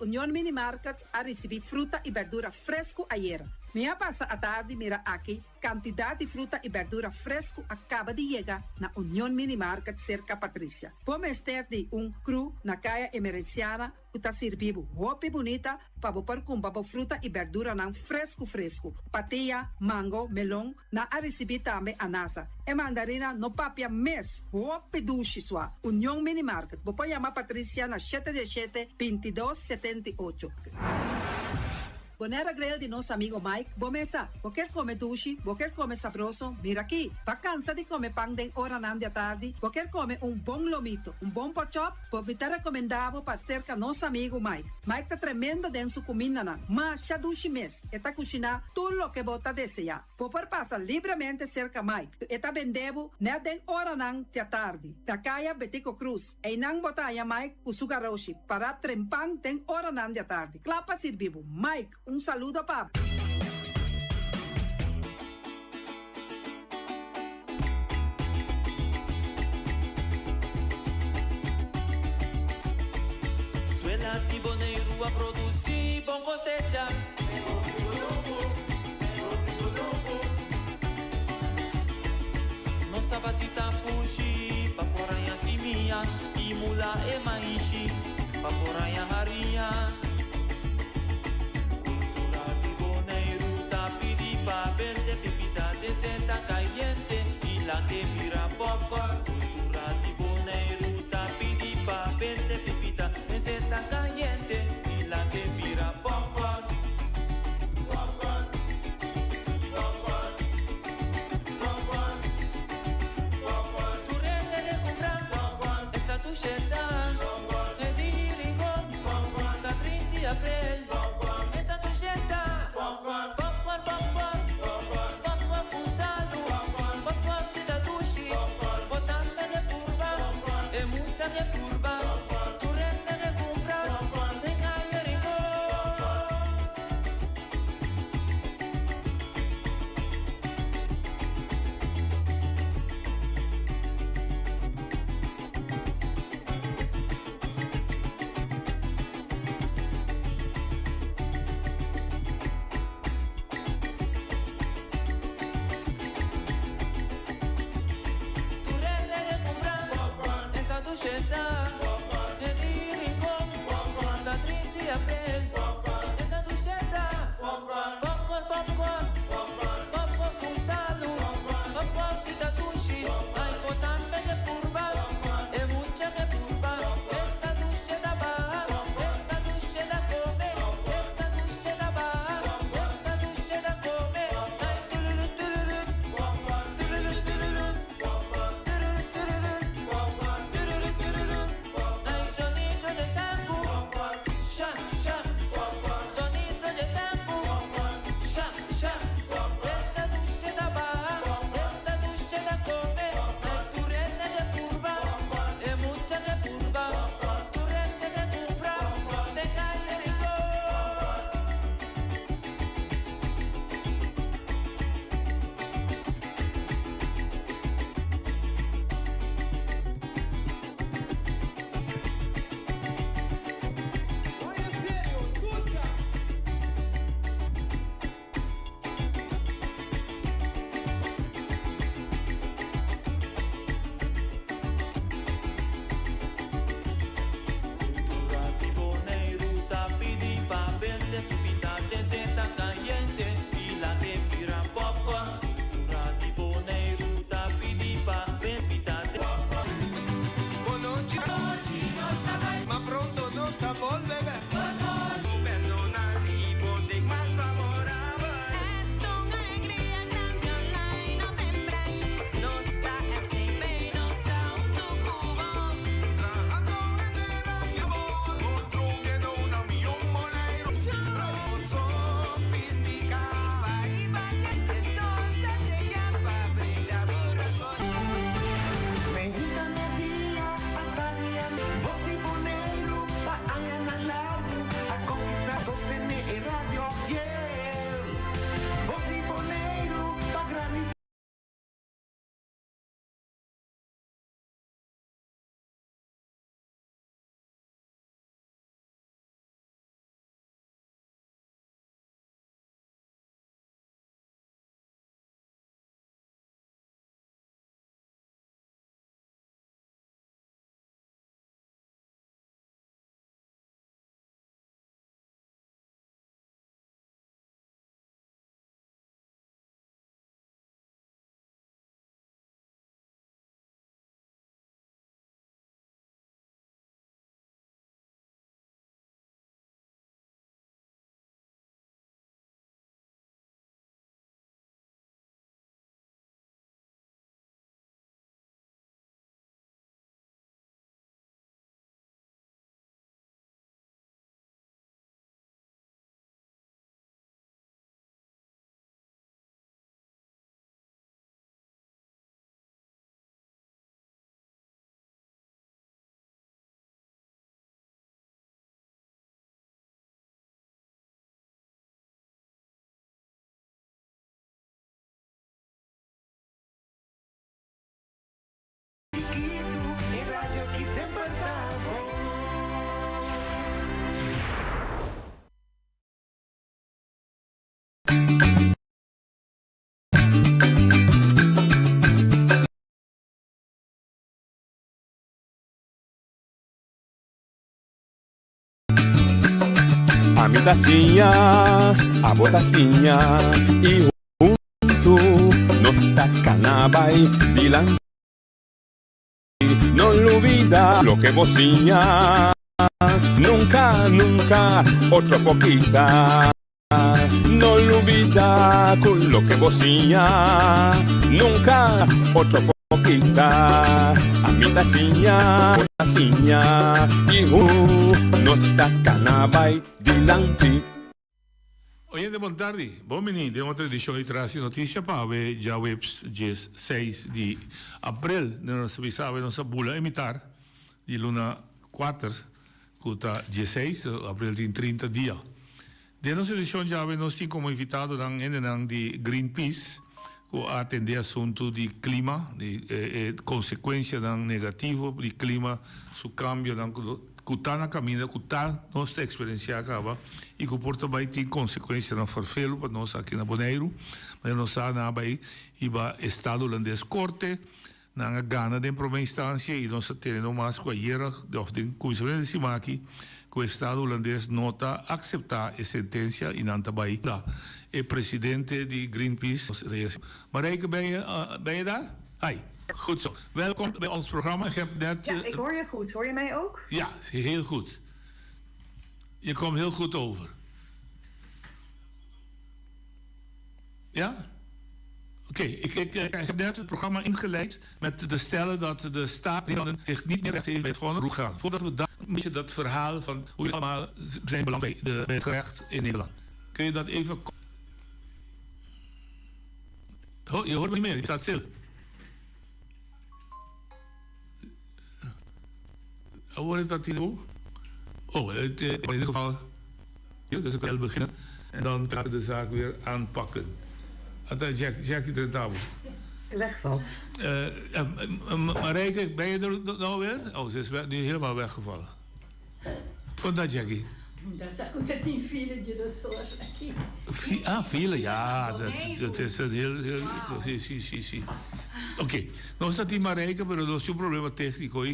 Union Mini Market a receber fruta e verdura fresco ayer. Minha passa a tarde mira aqui, quantidade de fruta e verdura fresco acaba de chegar na Union Mini Market cerca Patrícia. Vamos ter de cru na caia emergenciana, que está servindo roupa bonita para pôr com fruta e verdura não fresco. Patia, mango, melão, na a receber também anasa. E mandarina no papia mes, roupa duche sua. Union Mini Market. Vou chamar Patrícia na 717-2278. Bonera Grill de nosso amigo Mike. Bomesa, você come duche, você come sabroso? Mira aqui, tá cansa de comer pão de hora nan de tarde? Você come bom lomito, bom porchop? Você te recomendava para cerca nosso amigo Mike. Mike tá tremendo dentro sua comida nan, mas já duche mes, e tá cozinhando tudo o que você deseja. Você passa livremente cerca Mike, e tá vendendo na de hora nan de tarde. Da caia Betico Cruz, e não botaya Mike com sugaroshi, para trempang de hora nan de tarde. Clapa servivo, Mike. Saludo, Pablo. Suela de Bonaire a produzir bom cosecha. Nossa batita puxi, paporanha simia, e mula e maishi, paporanha harinha. Verde pepita de seta caliente y la que mira popcorn. Cultura de Bonaire, tapidi pa verde pepita de seta caliente y la que mira popcorn. Popcorn, popcorn, popcorn, popcorn. A mi tacinha, a botacinha e junto nos tacanabay dilante. No olvida lo que bocinha, nunca, nunca, otro poquita. No olvida con lo que bocinha, nunca, otro poquita. A mi tacinha, e nos tacanabay dilante. Oye, de tarde, bom menino, de uma tradição e traz notícia para ver já webs 6 de abril, nós sabemos nossa bula imitar de luna 4, que está 16, abril tem 30 dias. De nossa edição já nós temos como invitado de Greenpeace, que atende assunto de clima, de consequência negativo de clima, su cambio que está na caminho, que está nossa experiência acaba e que porta vai ter consequência na farfelo para nós aqui na Bonaire, mas nós na vai e va estado holandês corte na Gana de prova instância e nós temos mais com a hiera de comissão de Simaki que o estado holandês nota aceitar a sentença e não vai lá. O presidente de Greenpeace, Marijke, ben je daar? Hi. Goed zo. Welkom bij ons programma. Ik heb net, ja, ik hoor je goed. Hoor je mij ook? Ja, heel goed. Je komt heel goed over. Ja? Oké, ik heb net het programma ingeleid met de stellen dat de staat zich niet meer recht heeft bij het gewone roeg gaan. Voordat we daar een beetje dat verhaal van hoe je allemaal zijn belang bij het gerecht in Nederland. Kun je dat even... Je hoort me niet meer, je staat stil. Hoor ik dat hier ook? Oh, in ieder geval... Dus ik wil beginnen en dan gaan we de zaak weer aanpakken. Jackie de tafel. Wegvalt. Marijke, ben je er nou weer? Oh, ze is nu helemaal weggevallen. Komt dat, Jackie? Dat is ook dat die file je dat soort. File, ja. Dat is een heel... Zie. Oké, nou staat die Marijke, maar dat is een probleem technico.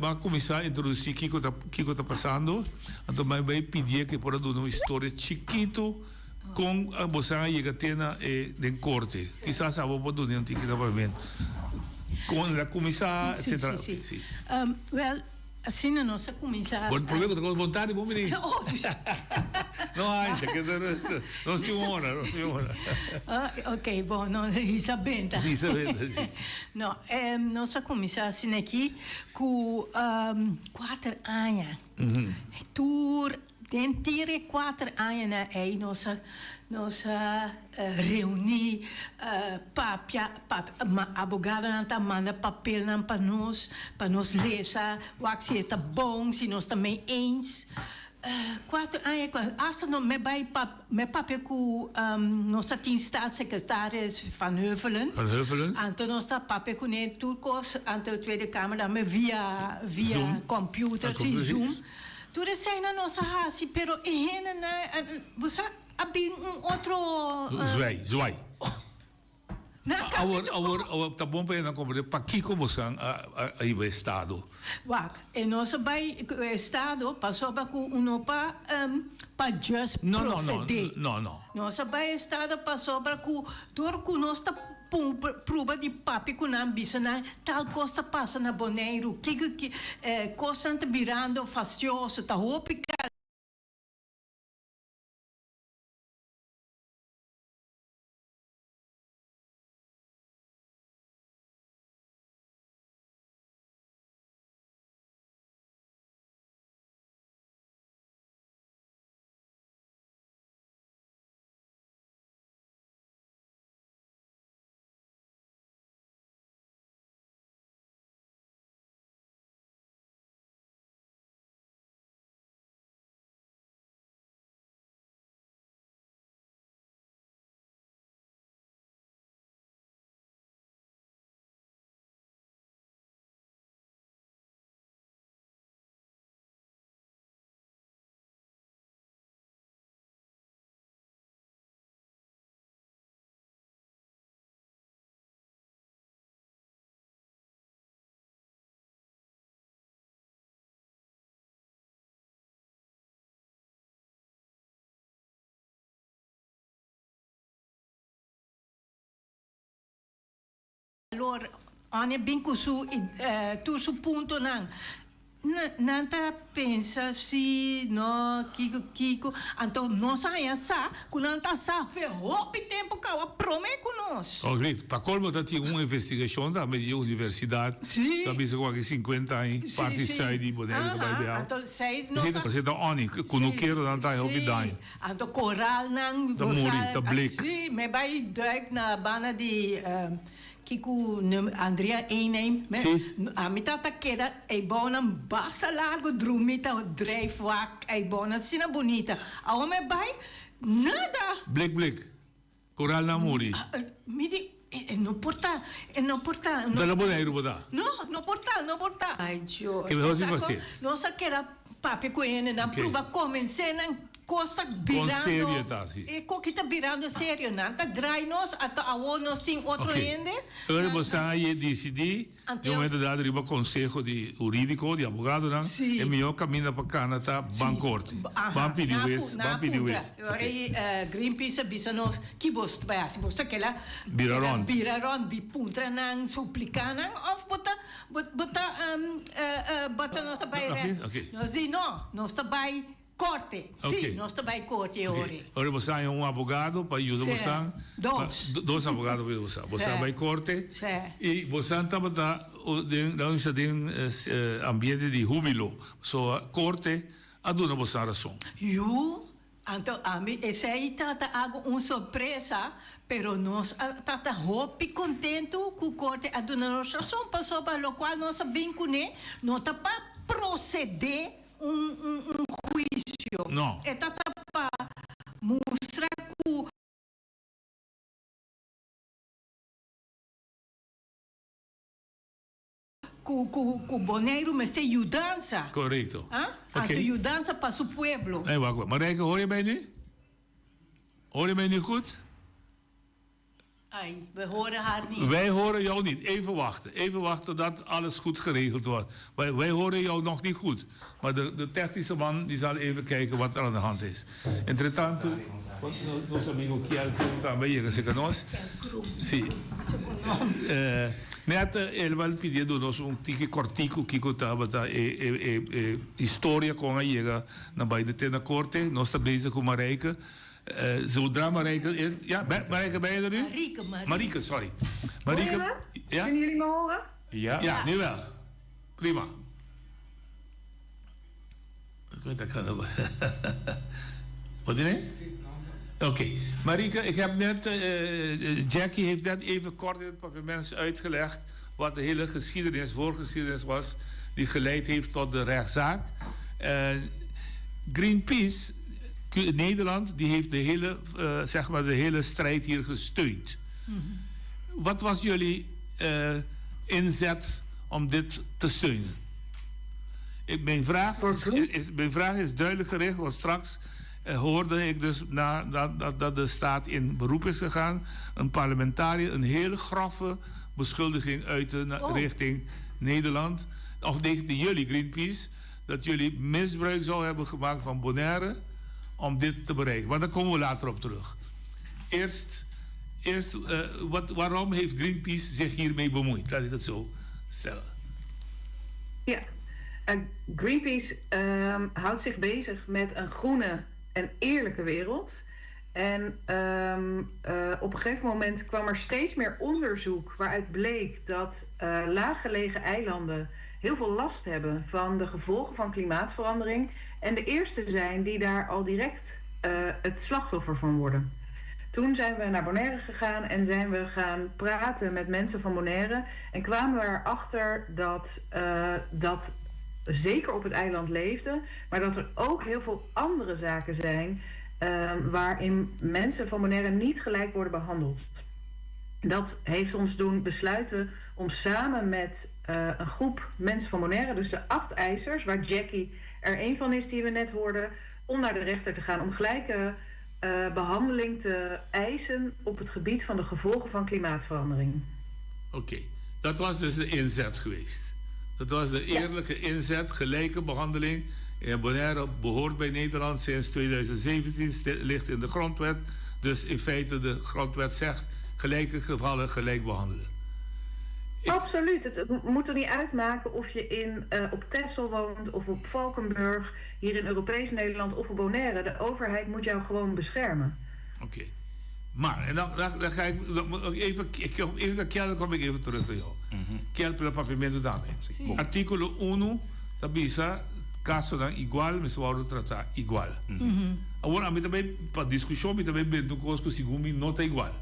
Mas começar a introduzir o que está passando. Então, vai pedir que para dar uma história chiquito com a bolsa e a tena de corte. Quizás a vou dar um tique novamente. Com a começar, etc. Sim. Well, assim na nossa começar. Bom problema com vontade, bom menino. Não acha que não se ora. Ok, bom, não Isabenta. Isabenta, sim. Não, nossa começar assim aqui com 4 anos. Tour Dentire 4 anos aí nossa reunir abogado não manda papel não para nós ler o que está bom se nós também eens 4 anos als nog met papel com nossa staatssecretaris Van Heuvelen. Anto nossa papel com ele turcos ante a Tweede Kamer dan via computer Zoom. Toen zijn er nog zo pero você havia outro Zwaai. Tá bom para não compreender para que como são aí o estado. Wacht, en onze bij estado passou para para just proceder. No. Nossa bij estado passou para door nossa prova de papi com ambícia tal coisa passa na Bonaire, que coisa está virando fastioso, tá roupa valor ane binkusu tu su punto nang. Nanta pensa si no kiko anto no sa kunanta sa fe hopi tempo kawa prome conosco. Oh, great. Para colmo dat tinha uma investigação da universidade. Sim. Da bisa com 50 anos, parte sai de Bonaire que vai ver. Anto sei no sa. Você tá oni, kunuqueiro dan tá hopi dain. Anto coral nang da muri, da blik. Si, me vai duik na bana di Kiku Andrea eenheim. A mitata queda e bona basta largo drumita o drijfwak e bona sina bonita. A ome bai nada. Blik. Coral na muri. Midi non porta non porta. Dalla Bonaire boda. No porta. Ai Gio. Che cosa fazia? Non sa che era papi coene na pruba comecei na costa virando. E coquita virando sério, nada drainos até a nos tem outro ende. Agora você aí decidi, no momento dado riba conselho de jurídico, de advogado, não? É melhor caminhar para Canadá, bancorte. Bampi de West. Agora Greenpeace bisa nos que você vai, se você quer lá Biraron, bi puntra nang suplicana of bota nossa baile. Nós diz não, nós tá vai corte. Sim, nós também corte hoje. Agora você é advogado para ajudar você. Dois advogados para você. Você vai corte. E você também está dentro ambiente de júbilo. So corte aduna você razão. Então a mim esse aí tá algo surpresa, pero nós tá hopi contento com o corte aduna razão, passou para o qual nós sabemos que não tá para proceder juízo. Não. É para mostrar que o Bonaire mas tem ajudança. Correto. A ajudança para o pueblo. Wacht. Marijke, hoor je mij nu? Hoor je mij nu goed? We horen haar niet. Wij horen jou niet. Even wachten totdat alles goed geregeld wordt. Wij horen jou nog niet goed. Maar de technische man die zal even kijken wat er aan de hand is. Entretanto, nosso amigo Kiel também chega se conosco. Sim. Net ele vai pedir nos tique cortico que contava da história com a chega na baía de na corte. Nós estamos bezig com Marijke. Zodra Marijke is... Ja, Marijke, ben je er nu? Marieke, sorry. Marieke, ja? Kunnen jullie me horen? Ja, nu wel. Prima. Ik weet dat kan wel. Wat is het? Oké. Marieke, ik heb net... Jackie heeft net even kort in het papiermens uitgelegd wat de hele voorgeschiedenis was die geleid heeft tot de rechtszaak. Greenpeace... Nederland die heeft de hele strijd hier gesteund. Wat was jullie inzet om dit te steunen? Mijn vraag is duidelijk gericht, want straks hoorde ik dus dat de staat in beroep is gegaan. Een parlementariër een hele grove beschuldiging uiten richting Nederland. Of tegen jullie, Greenpeace, dat jullie misbruik zouden hebben gemaakt van Bonaire om dit te bereiken. Maar daar komen we later op terug. Eerst waarom heeft Greenpeace zich hiermee bemoeid? Laat ik het zo stellen. Ja, Greenpeace houdt zich bezig met een groene en eerlijke wereld. En op een gegeven moment kwam er steeds meer onderzoek waaruit bleek dat laaggelegen eilanden heel veel last hebben van de gevolgen van klimaatverandering. En de eerste zijn die daar al direct het slachtoffer van worden. Toen zijn we naar Bonaire gegaan en zijn we gaan praten met mensen van Bonaire. En kwamen we erachter dat zeker op het eiland leefde, maar dat er ook heel veel andere zaken zijn waarin mensen van Bonaire niet gelijk worden behandeld. Dat heeft ons doen besluiten om samen met een groep mensen van Bonaire, dus de 8 eisers, waar Jackie er één van is die we net hoorden, om naar de rechter te gaan om gelijke behandeling te eisen op het gebied van de gevolgen van klimaatverandering. Oké, dat was dus de inzet geweest. Dat was de eerlijke inzet, gelijke behandeling. En Bonaire behoort bij Nederland sinds 2017, ligt in de grondwet. Dus in feite de grondwet zegt gelijke gevallen gelijk behandelen. Absoluut. Het moet er niet uitmaken of je op Texel woont of op Valkenburg, hier in Europees Nederland of op Bonaire. De overheid moet jou gewoon beschermen. Oké. Maar, en dan ga ik even naar Kiel, kom ik even terug naar jou. Kiel pela papimento dame. Artículo 1, tabisa, caso dan igual, me suoro tratar igual. Agora, a mim também, para discussão, me também bem do cosco, segundo não está igual.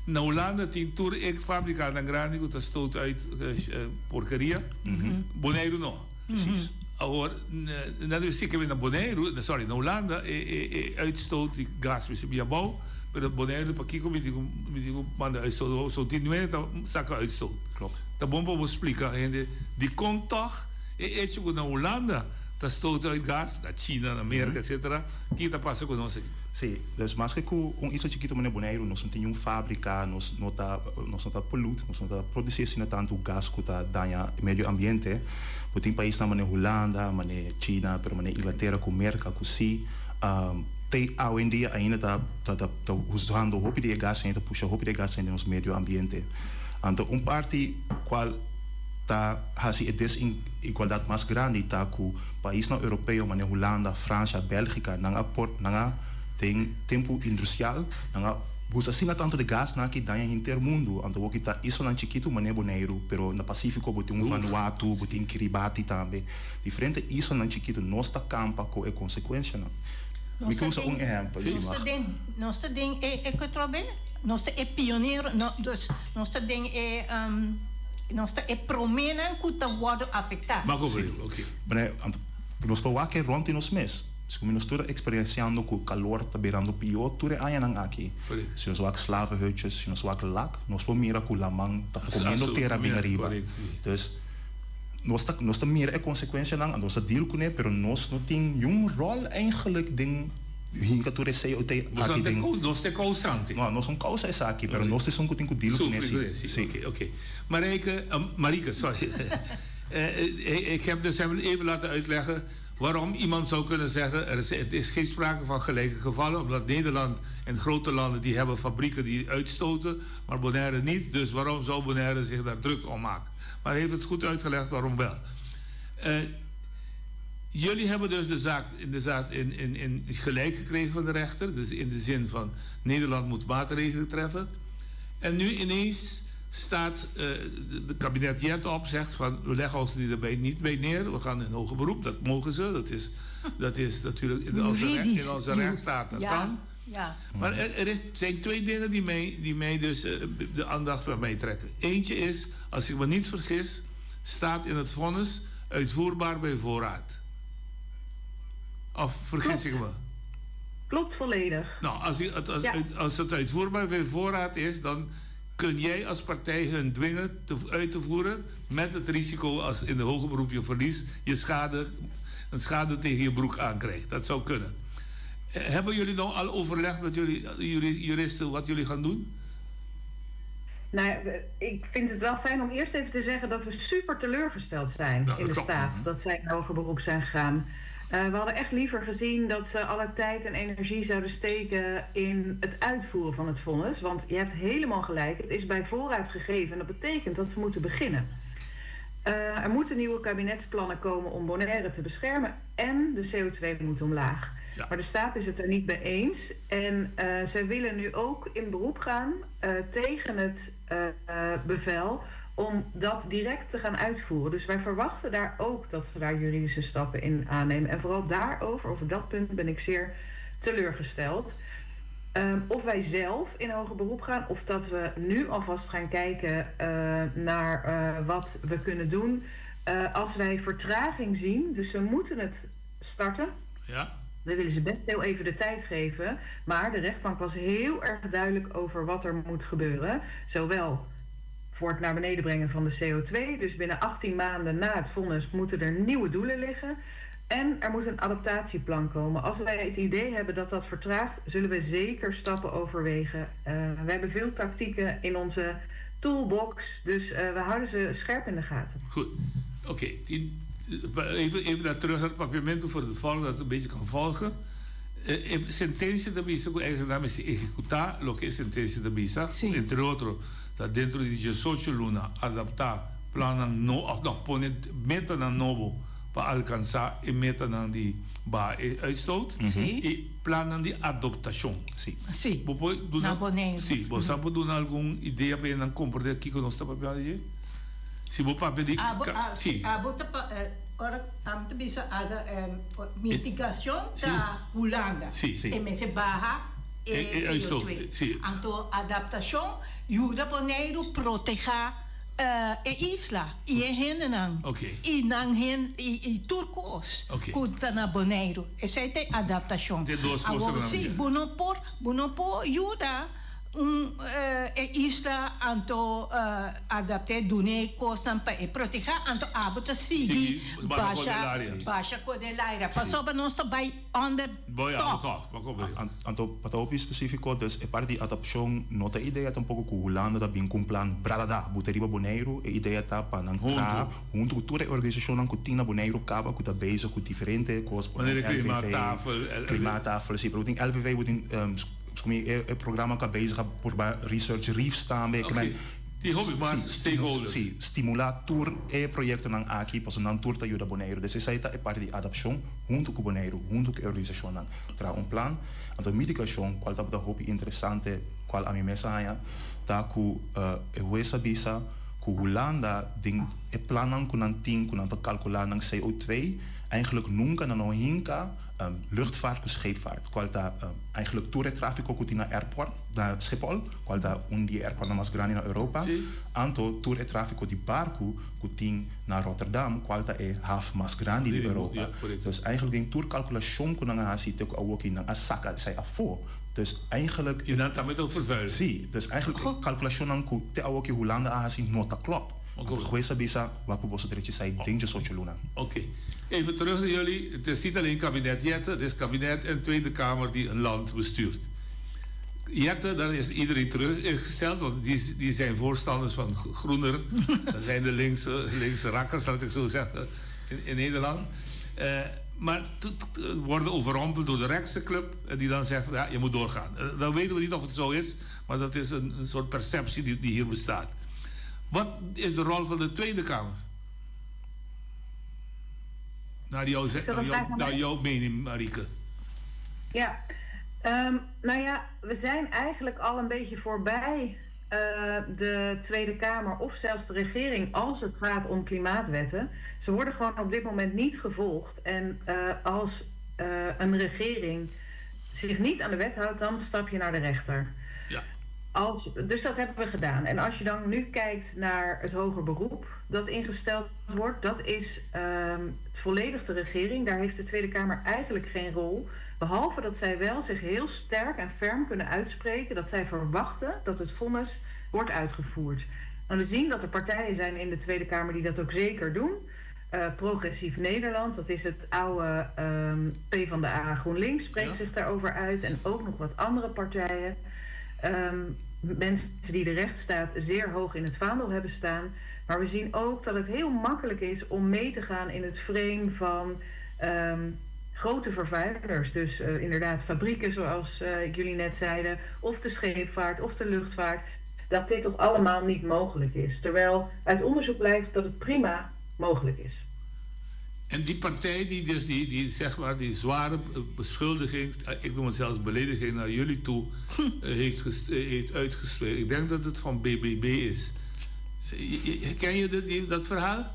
Na Holanda tem tudo ik fabricar na grande que stoot uit porcaria. Bonaire não. Precies. Agora, na zeker na Bonaire, sorry, na Holanda uitstoot die gas met zijn bouw. Maar dat Bonaire para Kiko me digo manda uitstoot, zo 10 minuten saca uitstoot. Klopt. Dat bomba we explicar, en die komt toch, het na Holanda. Dat stoot uit gas, naar China, naar Amerika, etc. Kita passa com nós aqui. Sim, dus mas que isso chiquito mane Bonaire, nós não temos fábrica, nós não tá pollute, nós não tá produzir assim tanto gás que tá danha meio ambiente. Mas tem país na mane Holanda, mane China, pero mane Inglaterra com América, com si, tem hoje em dia ainda tá usando roupa de gás ainda puxa roupa de gás ainda nos meio ambiente. Então parte qual tá hasi desigualdade mais grande tá com país na europeu, mane Holanda, França, Bélgica, nanga tem tempo industrial, nanga usa assim tanto de gás na que dá em intermundo, então o que tá isso na chiquito mane Bonaire, pero na Pacífico botem Vanuatu, botem Kiribati também. Diferente isso na chiquito nós tá campa com consequência não. Me usa exemplo, nós tem que trabalhar, nós é pioneiro, nós tem nós é promena que tá worden afetado. Maar oké. Nós para que rond nos mês. Se nós toda experienciando com o calor tá beirando pior, tudo é nang aqui. Se nós wak slavenhutjes, se nós wak lak, nós por mira com lamang tá comendo terra bem arriba. Dus nós tá mira é consequência nang, nós deal com pero nós não tem nenhum rol eigenlijk ding hinga tu receio te aqui ding. Nós tem causante. Não, nós são causa essa aqui, pero nós temos que tem deal com esse. Oké. Marike, sorry. Ik heb dus hem even laten uitleggen waarom iemand zou kunnen zeggen het is geen sprake van gelijke gevallen, omdat Nederland en grote landen die hebben fabrieken die uitstoten, maar Bonaire niet. Dus waarom zou Bonaire zich daar druk om maken? Maar hij heeft het goed uitgelegd waarom wel. Jullie hebben dus de zaak in gelijk gekregen van de rechter, dus in de zin van Nederland moet maatregelen treffen. En nu ineens staat de kabinet Jet op, zegt van we leggen ons erbij niet bij neer, we gaan in hoger beroep, dat mogen ze, dat is natuurlijk in onze rechtsstaat, dat kan. Ja. Maar er zijn twee dingen die mij dus de aandacht van mij trekken. Eentje is, als ik me niet vergis, staat in het vonnis uitvoerbaar bij voorraad. Of vergis ik me? Klopt volledig. Nou, als het uitvoerbaar bij voorraad is, dan kun jij als partij hun dwingen uit te voeren met het risico als in de hoger beroep je verlies een schade tegen je broek aankrijgt. Dat zou kunnen. Hebben jullie nou al overlegd met jullie juristen wat jullie gaan doen? Nou, ik vind het wel fijn om eerst even te zeggen dat we super teleurgesteld zijn in de staat dat zij in hoger beroep zijn gegaan. We hadden echt liever gezien dat ze alle tijd en energie zouden steken in het uitvoeren van het vonnis. Want je hebt helemaal gelijk, het is bij voorraad gegeven en dat betekent dat ze moeten beginnen. Er moeten nieuwe kabinetsplannen komen om Bonaire te beschermen en de CO2 moet omlaag. Ja. Maar de staat is het er niet mee eens en zij willen nu ook in beroep gaan tegen het bevel om dat direct te gaan uitvoeren. Dus wij verwachten daar ook dat we daar juridische stappen in aannemen. En vooral over dat punt ben ik zeer teleurgesteld. Of wij zelf in hoger beroep gaan, of dat we nu alvast gaan kijken naar wat we kunnen doen. Als wij vertraging zien, dus we moeten het starten. Ja. We willen ze best heel even de tijd geven. Maar de rechtbank was heel erg duidelijk over wat er moet gebeuren. Zowel voor het naar beneden brengen van de CO2. Dus binnen 18 maanden na het vonnis moeten er nieuwe doelen liggen. En er moet een adaptatieplan komen. Als wij het idee hebben dat dat vertraagt, zullen we zeker stappen overwegen. We hebben veel tactieken in onze toolbox. Dus we houden ze scherp in de gaten. Goed. Oké. Even naar terug naar het papiermento voor het volgende, dat het een beetje kan volgen. sentença da missa, o nome é executar o que é sentença da missa, entre outros, da dentro de 18 luna, adaptar plano não, põe meta na novo para alcançar e meta na de uitstoot e plannen de adaptação. Sim. Na Bonaire. Sim, você pode dar alguma ideia para não compreender aqui que nós estamos falando? Se você pode pedir... Sim. Ora, tanto bisa ada mitigação da Holanda. E mese barra CO2. Anto adaptação, ajuda Bonaire proteger isla e henenang. E nang hen e turcos. Kuta na Bonaire. Essa é a adaptação. De duas coisas. Sim, bonopor ajuda isla anto adapte dune kostan pa e proteger anto abota sigi baixa codelaira passou para nós também under anto pataopi específico dus e parte di adaptação nota ideia tampouco com Holanda da bem com plan bradada buteriba Bonaire e ideia tá para não tra junto com toda a organização não tinha Bonaire caba com tá bezig com diferente coisas klimaattafel sim porque LVV wordt het programma que bezig por research reef staan bij die hobby maar stakeholders sim stimular tour e projeto nang aqui para não tour te ajuda Bonaire dus essa é parte de adaptação junto com Bonaire junto com a organização nang tra plan então mitigação qual tá da hobby interessante qual a mim mensagem tá com essa bisa com Holanda ding e plannen com nan ting com nan calcular nang CO2 eigenlijk nunca na hinka luchtvaart en scheepvaart. Qualta eigenlijk tour traffic ook in airport, naar Schiphol, qualta die airport na grande naar Europa. Anto tour traffic die barco kuting naar Rotterdam, qualta e half mas grande in Europa. Dus eigenlijk een tourcalculation kunnen gaan zitten ook in een asaka zij afvoer. Dus eigenlijk je dan daarmee ook vervuilen. Zie, dus eigenlijk calculation aan te ook in Holanda aanzien nota klopt. Goeie bisa wat we bossen direct zei dingetje soortje luna. Oké. Even terug naar jullie. Het is niet alleen kabinet Jette, het is kabinet en Tweede Kamer die een land bestuurt. Jette, daar is iedereen teruggesteld, want die zijn voorstanders van groener. Dat zijn de linkse rakkers, laat ik zo zeggen, in Nederland. Maar worden overrompeld door de rechtse club die dan zegt, ja, je moet doorgaan. Dan weten we niet of het zo is, maar dat is een soort perceptie die hier bestaat. Wat is de rol van de Tweede Kamer? Naar jouw mening, Marieke. Ja, nou ja, we zijn eigenlijk al een beetje voorbij de Tweede Kamer of zelfs de regering als het gaat om klimaatwetten. Ze worden gewoon op dit moment niet gevolgd. En als een regering zich niet aan de wet houdt, dan stap je naar de rechter. Ja. Dus dat hebben we gedaan. En als je dan nu kijkt naar het hoger beroep dat ingesteld wordt, dat is volledig de regering. Daar heeft de Tweede Kamer eigenlijk geen rol. Behalve dat zij wel zich heel sterk en ferm kunnen uitspreken dat zij verwachten dat het vonnis wordt uitgevoerd. En we zien dat er partijen zijn in de Tweede Kamer die dat ook zeker doen. Progressief Nederland, dat is het oude PvdA GroenLinks, spreekt zich daarover uit. En ook nog wat andere partijen. Mensen die de rechtsstaat zeer hoog in het vaandel hebben staan. Maar we zien ook dat het heel makkelijk is om mee te gaan in het frame van grote vervuilers. Dus inderdaad fabrieken zoals jullie net zeiden, of de scheepvaart of de luchtvaart. Dat dit toch allemaal niet mogelijk is. Terwijl uit onderzoek blijkt dat het prima mogelijk is. En die partij die dus die zeg maar die zware beschuldiging, ik noem het zelfs belediging naar jullie toe, heeft uitgesproken. Ik denk dat het van BBB is. Ken je dat verhaal?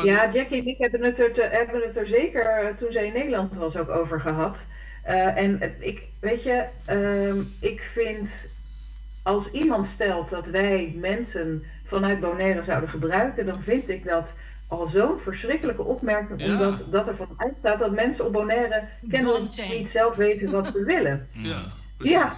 Ja, Jackie en ik hebben het er zeker toen zij in Nederland was ook over gehad. En ik vind als iemand stelt dat wij mensen vanuit Bonaire zouden gebruiken, dan vind ik dat al zo'n verschrikkelijke opmerking, omdat dat ervan uitstaat dat mensen op Bonaire kennelijk niet zelf weten wat ze willen. Ja,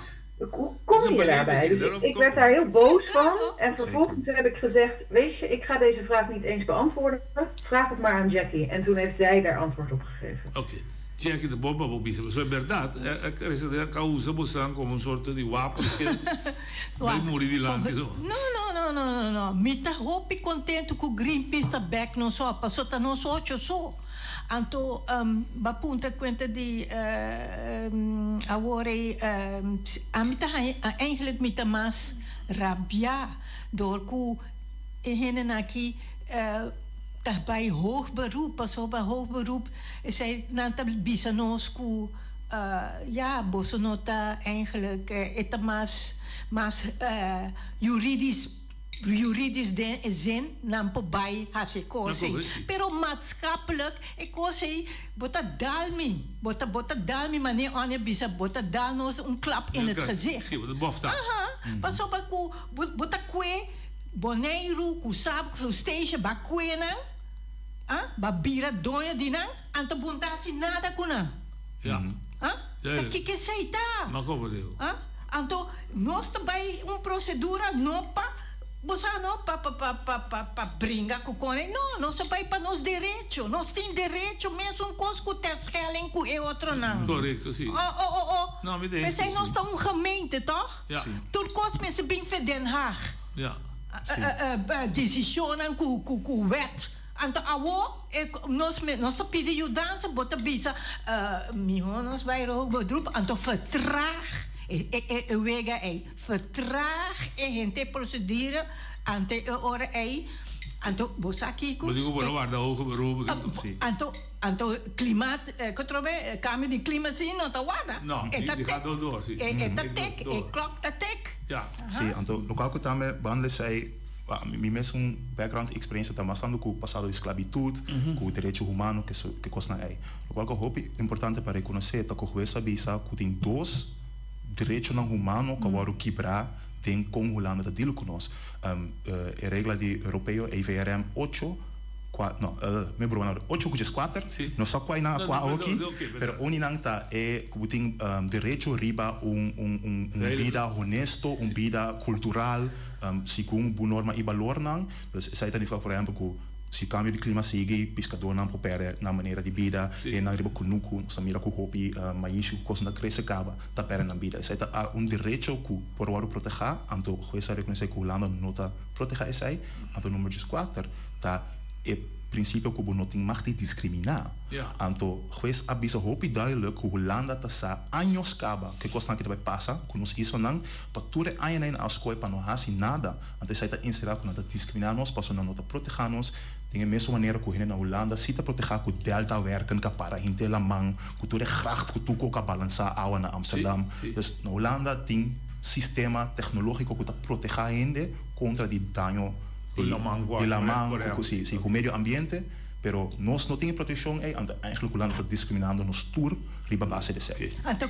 hoe kom je daarbij? Dus ik werd daar heel boos van en vervolgens heb ik gezegd, weet je, ik ga deze vraag niet eens beantwoorden, vraag het maar aan Jackie. En toen heeft zij daar antwoord op gegeven. Oké. check de bomba bobisa. So verdad, er is een causa bosan como een soort die wapens vai morrer de land zo. No. Mita hopi contento com Greenpeace tá back no só, passou tá no só so. Anto bapunta conta di awore amita eigenlijk mita mas rabia door ku henen aqui bij hoog beroep, als bij hoog beroep, zij nanta bisanosku, ja, bosonota eigenlijk, het mas juridisch zin, nampo bij haar ze kozen. Pero maatschappelijk, ik kozen, bota dalmi, manier aan je bisa, bota dalnos een klap in het gezicht. Zie, de bofta. Aha, pas op, bota kwe. Bonaire, kusab, station, bakwena, ba bira doya dinang, anto buntasi nada kuna. Ja. Ta kike seita. Maar kom maar deel. Anto nós também procedura nopa, bosano pa bringa com cone. No, nós também para nos direito, nós tem direito mesmo com terschelling com e outro não. Correto, sim. Não, mas aí nós tá gemeente, toch? Ja. Turcos mensen bem Den Haag. Ja. Decisionen ku wet. Anto awo nos pide you dansa bota bisa mihonos bij hoog beroep anto vertraag wega vertraag gente procedure ante ore anto bosaki ku. Maar die gewoon waar de hoge beroep. Anto klimaat controle kamer die klimaat zien nota wada. No, die gaat door. Tek klok tek. Ja. Sim, então no qual que também bande sei mi mes um background experiência tá passando com o passado de esclavitud, com o direito humano que costa aí. No qual que eu hope importante para reconhecer tá com essa bisa que tem dois direitos não humanos que agora quebrar tem com Holanda tá dilo conosco. A regra de europeu EVRM 8 me broer 8 sì. Non so quai na qua okay, pero ogni nanta è kubuting direito riba un vida honesto, un vida cultural, segundo bu norma e valor nang. Dus sai tani por exemplo ku si cambio di clima sigue pescador não propere na maneira de vida e na riba kunuku samira ku hopi maíshu coisa na cresce caba tá pera na vida. Sai tá un direito ku por waru proteger, anto coisa reconhecer ku Holanda nota proteger é sai, anto número 4 tá e princípio que não tem macht de discriminar. Então, juiz avisa hopi duidelijk que Holanda tá sa anos caba que costa que vai passar, que nos isso não, para tudo ainda na escola para não fazer nada. Então, sai tá inserar que não tá discriminar nós, para não tá proteger nós. Tem a mesma maneira que na Holanda se tá proteger que delta werken que para inte la man, que tudo gracht que tu coca balançar aua na Amsterdam. Dus na Holanda tem sistema tecnológico que tá proteger ainda contra de dano de la man, com o meio ambiente, pero nós não temos proteção e eigenlijk Holanda está discriminando nos tour riba base de série. Então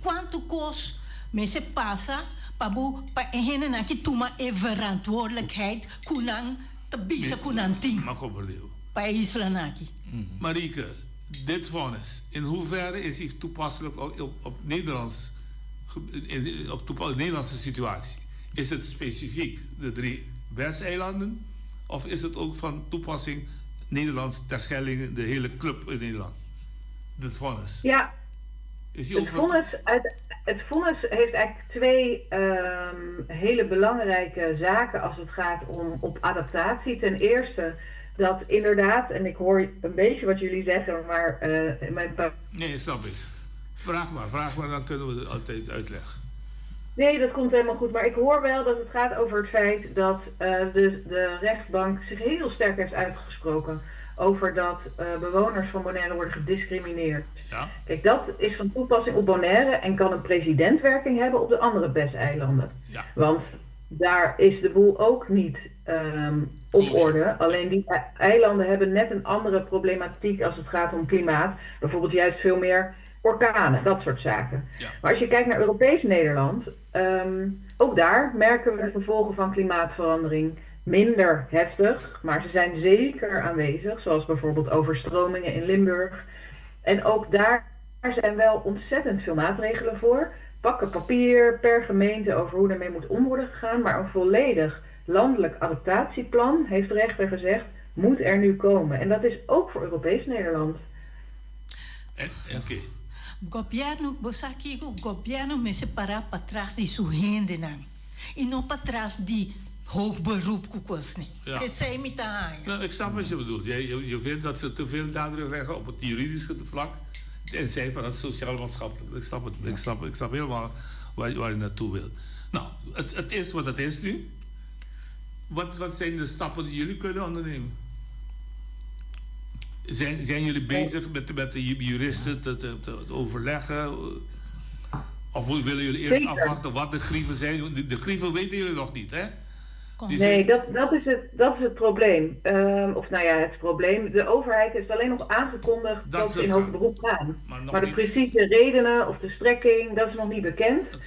quanto cos se passa para henen aqui toma verantwoordelijkheid kunang te bisa kunang ting. Maar kom maar deel. Para Island aqui. Marieke, dit vonnis, in hoeverre is hij toepasselijk op Nederlandse situatie? Is het specifiek de 3 Westeilanden of is het ook van toepassing Nederlands Terschelling, de hele club in Nederland? Het vonnis. Ja, het vonnis heeft eigenlijk 2 hele belangrijke zaken als het gaat op adaptatie. Ten eerste dat inderdaad, en ik hoor een beetje wat jullie zeggen, maar Nee, snap ik. Vraag maar, dan kunnen we het altijd uitleggen. Nee, dat komt helemaal goed. Maar ik hoor wel dat het gaat over het feit dat de rechtbank zich heel sterk heeft uitgesproken over dat bewoners van Bonaire worden gediscrimineerd. Ja. Kijk, dat is van toepassing op Bonaire en kan een presidentwerking hebben op de andere BES-eilanden. Ja. Want daar is de boel ook niet op orde. Alleen die eilanden hebben net een andere problematiek als het gaat om klimaat. Bijvoorbeeld juist veel meer orkanen, dat soort zaken. Ja. Maar als je kijkt naar Europees Nederland, ook daar merken we de gevolgen van klimaatverandering minder heftig, maar ze zijn zeker aanwezig, zoals bijvoorbeeld overstromingen in Limburg. En ook daar zijn wel ontzettend veel maatregelen voor. Pakken papier per gemeente over hoe ermee moet om worden gegaan, maar een volledig landelijk adaptatieplan, heeft de rechter gezegd, moet er nu komen. En dat is ook voor Europees Nederland. Oké. Governo, você aqui, o governo me separar para trás de sua renda, não. E não para trás de hoog beroep koekosnie. Ja. Dat zei me te haaien. Nou, ik snap wat je bedoelt. Je vindt dat ze te veel nadruk leggen op het juridische vlak en zij van het sociaal-maatschappelijk. Ik snap helemaal waar je naartoe wil. Nou, het is wat het is nu. Wat zijn de stappen die jullie kunnen ondernemen? Zijn jullie bezig met de juristen te overleggen? Of willen jullie eerst afwachten wat de grieven zijn? De grieven weten jullie nog niet, hè? Nee, dat is het probleem. Of nou ja, het probleem. De overheid heeft alleen nog aangekondigd dat ze in hoger beroep gaan. Maar de precieze redenen of de strekking, dat is nog niet bekend.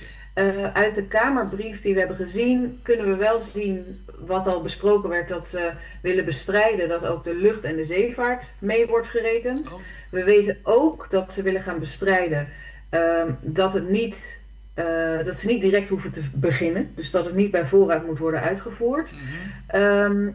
Uit de Kamerbrief die we hebben gezien, kunnen we wel zien wat al besproken werd, dat ze willen bestrijden dat ook de lucht- en de zeevaart mee wordt gerekend. We weten ook dat ze willen gaan bestrijden dat ze niet direct hoeven te beginnen. Dus dat het niet bij voorraad moet worden uitgevoerd. Er